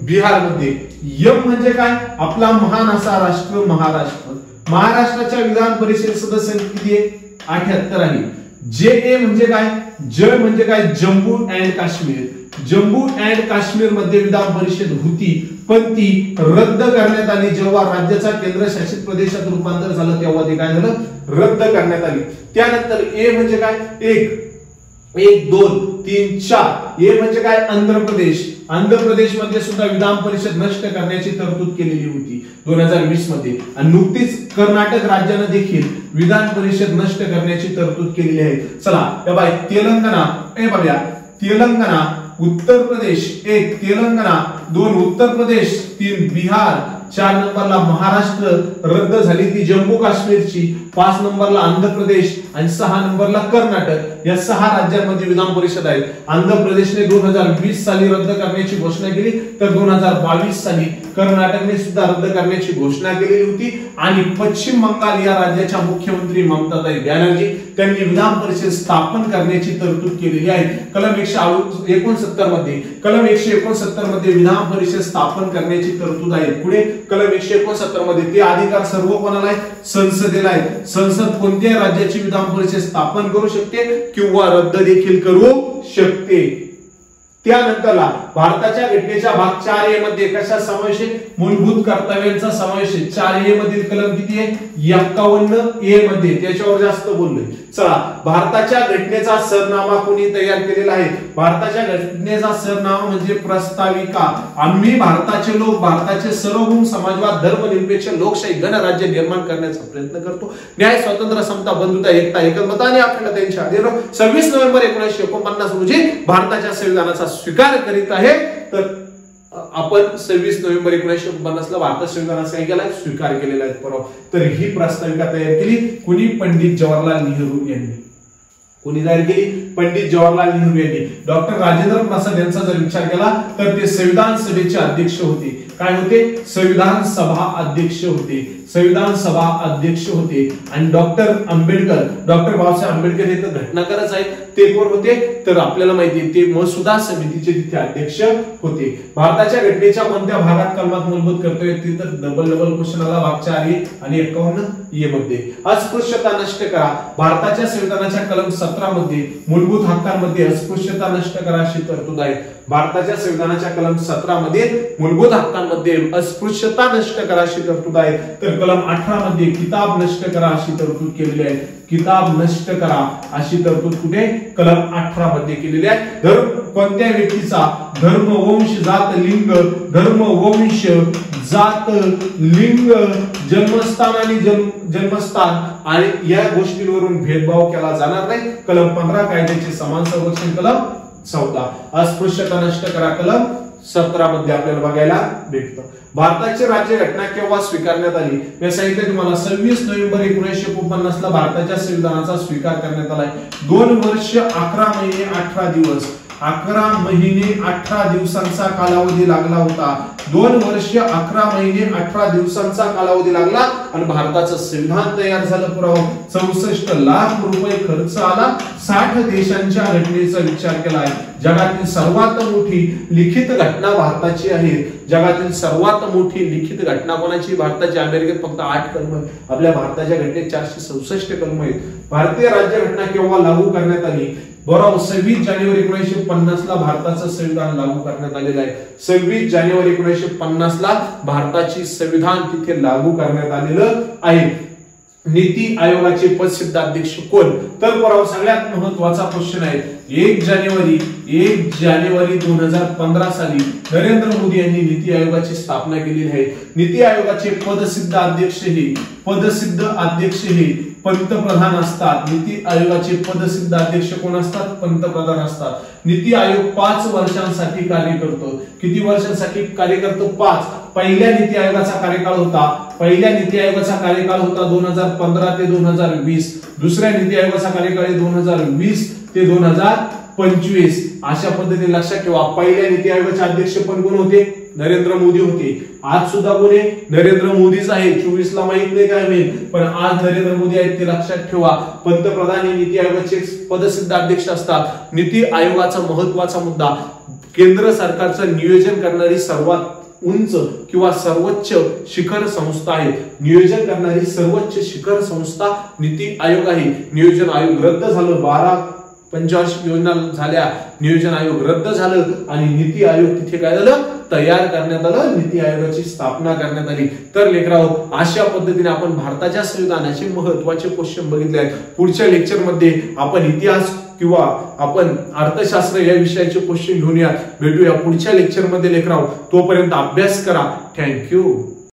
बिहार मध्ये. यम म्हणजे काय, आपला महान असा राष्ट्र महाराष्ट्र. महाराष्ट्राच्या विधान परिषद सदस्य किती आहे, 78 आहे. जे ए म्हणजे काय, ज म्हणजे काय, जम्मू अँड काश्मीर. जम्मू अँड काश्मीर मध्ये विधान परिषद होती, पण ती रद्द करण्यात आली. जेव्हा राज्याचा केंद्रशासित प्रदेशात रूपांतर झालं तेव्हा ते काय झालं, रद्द करण्यात आली. त्यानंतर ए म्हणजे काय, 1 2 3 4. ए म्हणजे काय, आंध्र प्रदेश. आंध्र प्रदेश मध्ये सुद्धा विधान परिषद नष्ट करण्याची तरतूद केलेली होती 2020 मध्ये. आणि नुकतीच कर्नाटक राज्याने देखील विधान परिषद नष्ट करण्याची तरतूद केलेली आहे. चला बाय, तेलंगणा, बघा, तेलंगणा, उत्तर प्रदेश 1, तेलंगणा 2, उत्तर प्रदेश 3, बिहार 4 नंबरला महाराष्ट्र रद्द झाली ती जम्मू काश्मीरची, 5 नंबरला आंध्र प्रदेश आणि 6 नंबरला कर्नाटक. या 6 राज्यांमध्ये विधान परिषद आहे. आंध्र प्रदेशने 2020 साली रद्द करण्याची घोषणा केली, तर 2022 साली कर्नाटकने सुद्धा रद्द करण्याची घोषणा केलेली होती. आणि पश्चिम बंगाल या राज्याच्या मुख्यमंत्री ममताताई बॅनर्जी त्यांनी विधान परिषद स्थापन करण्याची तरतूद केलेली आहे. कलम 169 मध्ये, कलम 169 मध्ये विधान परिषद स्थापन करण्याची तरतूद आहे. पुढे कलम 169 मध्ये ते अधिकार सर्व कोणाला आहेत, संसदेला आहेत. संसद कोणत्याही राज्याची विधान परिषद स्थापन करू शकते किंवा रद्द देखील करू शकते. त्यानंतरला भारताच्या घटनेच्या भाग 4A मध्ये कशा समावेश आहे, मूलभूत कर्तव्यांचा समावेश आहे. 4A मधील कलम किती आहे, 51A मध्ये. त्याच्यावर जास्त बोललोय. चला, भारताच्या घटनेचा सरनामा कोणी तयार केलेला आहे. भारताच्या घटनेचा सरनामा म्हणजे प्रस्ताविका. आम्ही भारताचे लोक भारताचे सार्वभौम समाजवाद धर्मनिरपेक्ष लोकशाही गणराज्य निर्माण करण्याचा प्रयत्न करतो. न्याय, स्वातंत्र्य, समता, बंधुता, एकता, एकमत आणि अखंडता यांच्या आधारावर 26 नोव्हेंबर 1949 रोजी भारताच्या संविधानाचा स्वीकार करीत आहे. तर आपण 26 नोव्हेंबर 1949 ला भारत संविधानाचा काय केला, स्वीकार केलेला आहे. बरोबर. तर ही प्रस्ताविका तयार केली कुणी, पंडित जवाहरलाल नेहरू यांनी. कोणी तयार केली, पंडित जवाहरलाल नेहरू यांनी. डॉक्टर राजेंद्र प्रसाद यांचा जर विचार केला तर ते संविधान सभेचे अध्यक्ष होते. काय होते, संविधान सभा अध्यक्ष होते. संविधान सभा अध्यक्ष होते. आणि डॉक्टर आंबेडकर, डॉक्टर बाबासाहेब आंबेडकर हे तर घटनाकारच आहेत. ते कोण होते, तर आपल्याला माहिती आहे ते मसुदा समितीचे तिथे अध्यक्ष होते. भारताच्या घटनेच्या कोणत्या भागात कलमात मूलभूत कर्तव्य येते, तर डबल क्वेश्चन आला भाग 4A आणि 51A मध्ये. अस्पृश्यता नष्ट करा. भारताच्या संविधानाच्या कलम 17 मध्ये मूलभूत हक्कांमध्ये अस्पृश्यता नष्ट करा अशी तरतूद आहे. भारताच्या संविधानाच्या कलम 17 मध्ये मूलभूत हक्कांमध्ये अस्पृश्यता नष्ट करा अशी तरतूद आहे. तर कलम 18 मध्ये किताब नष्ट करा अशी तरतूद केलेली आहे. किताब नष्ट करा अशी तरतूद कुठे, कलम 18 मध्ये केलेली आहे. धर्म कोणत्या व्यक्तीचा, धर्म, वंश, जात, लिंग, धर्म, वंश, जात, लिंग, जन्मस्थान आणि जन्मस्थान आणि या गोष्टींवरून भेदभाव केला जाणार नाही. कलम 15 कायद्याचे समान संरक्षण, कलम 14 अस्पृश्यता नष्ट करा, कलम 17 मध्ये आपल्याला बघायला भेटतं. भारताची राज्यघटना केव्हा स्वीकारण्यात आली, मी सांगितलं तुम्हाला 26 नोव्हेंबर 1949 ला भारताच्या संविधानाचा स्वीकार करण्यात आलाय. 2 वर्ष 11 महिने 18 दिवस, 11 महिने 18 दिवसांचा कालावधी लागला होता. 2 वर्ष 11 महिने 18 दिवसांचा कालावधी लागला आणि भारताचं संविधान तयार झालं. पुरावा 64 लाख रुपये खर्च आला. 60 देशांच्या घटनेचा विचार केलाय. जगातील सर्वात मोठी लिखित घटना भारताची आहे. जगातील सर्वात मोठी लिखित घटना कोणाची, भारताची. अमेरिकेत फक्त 8 कलम आहेत. आपल्या भारताच्या घटनेत 466 कलम आहेत. भारतीय राज्यघटना केव्हा लागू करण्यात आली, बरोबर 26 जानेवारी 1950 ला भारताचं संविधान लागू करण्यात आलेलं आहे. 26 जानेवारी 1950 ला भारताची संविधान तिथे लागू करण्यात आलेलं आहे. नीती आयोगाचे पदसिद्ध अध्यक्ष कोण? तर बरोबर सगळ्यात महत्वाचा क्वेश्चन आहे. 1 जानेवारी 2015 साली नरेंद्र मोदी यांनी नीती आयोगाची स्थापना केलेली आहे. नीती आयोगाचे पदसिद्ध अध्यक्ष हे पंतप्रधान असतात. नीती आयोगाचे पदसिद्ध अध्यक्ष कोण असतात? पंतप्रधान असतात. नीती आयोग 5 वर्षांसाठी कार्य करतो. किती वर्षांसाठी कार्य करतो? 5. पहिल्या नीती आयोगाचा कार्यकाळ होता 2015 ते 2020. दुसऱ्या नीती आयोगाचा कार्यकाळ 2020 ते 2025. अशा पद्धतीने लक्षात ठेवा. पहिल्या नीती आयोगाचे अध्यक्ष पण कोण होते? नरेंद्र मोदी होते. आज सुद्धा कोण आहे? नरेंद्र मोदीच आहे. 24 ला माहित नाही काय होईल, पण आज नरेंद्र मोदी आहेत ते लक्षात ठेवा. पंतप्रधान हे नीती आयोगाचे पदसिद्ध अध्यक्ष असतात. नीती आयोगाचा महत्वाचा मुद्दा, केंद्र सरकारचं नियोजन करणारी सर्वात उंच किंवा सर्वोच्च शिखर संस्था आहे. नियोजन करणारी सर्वोच्च शिखर संस्था नीती आयोग आहे. नियोजन आयोग रद्द झालं. 12 योजना झाल्या, नियोजन आयोग रद्द झालं आणि नीती आयोग तिथे काय झालं? तयार करण्यात आलं. नीती आयोगाची स्थापना करण्यात आली. तर लेकरांनो, अशा पद्धतीने आपण भारताच्या संविधानाचे महत्वाचे क्वेश्चन बघितले आहेत. पुढच्या लेक्चर मध्ये आपण इतिहास किंवा आपण अर्थशास्त्र या विषयाचे क्वेश्चन घेऊन भेटूया पुढच्या लेक्चर मध्ये लेकरांनो. तोपर्यंत अभ्यास करा. थँक्यू.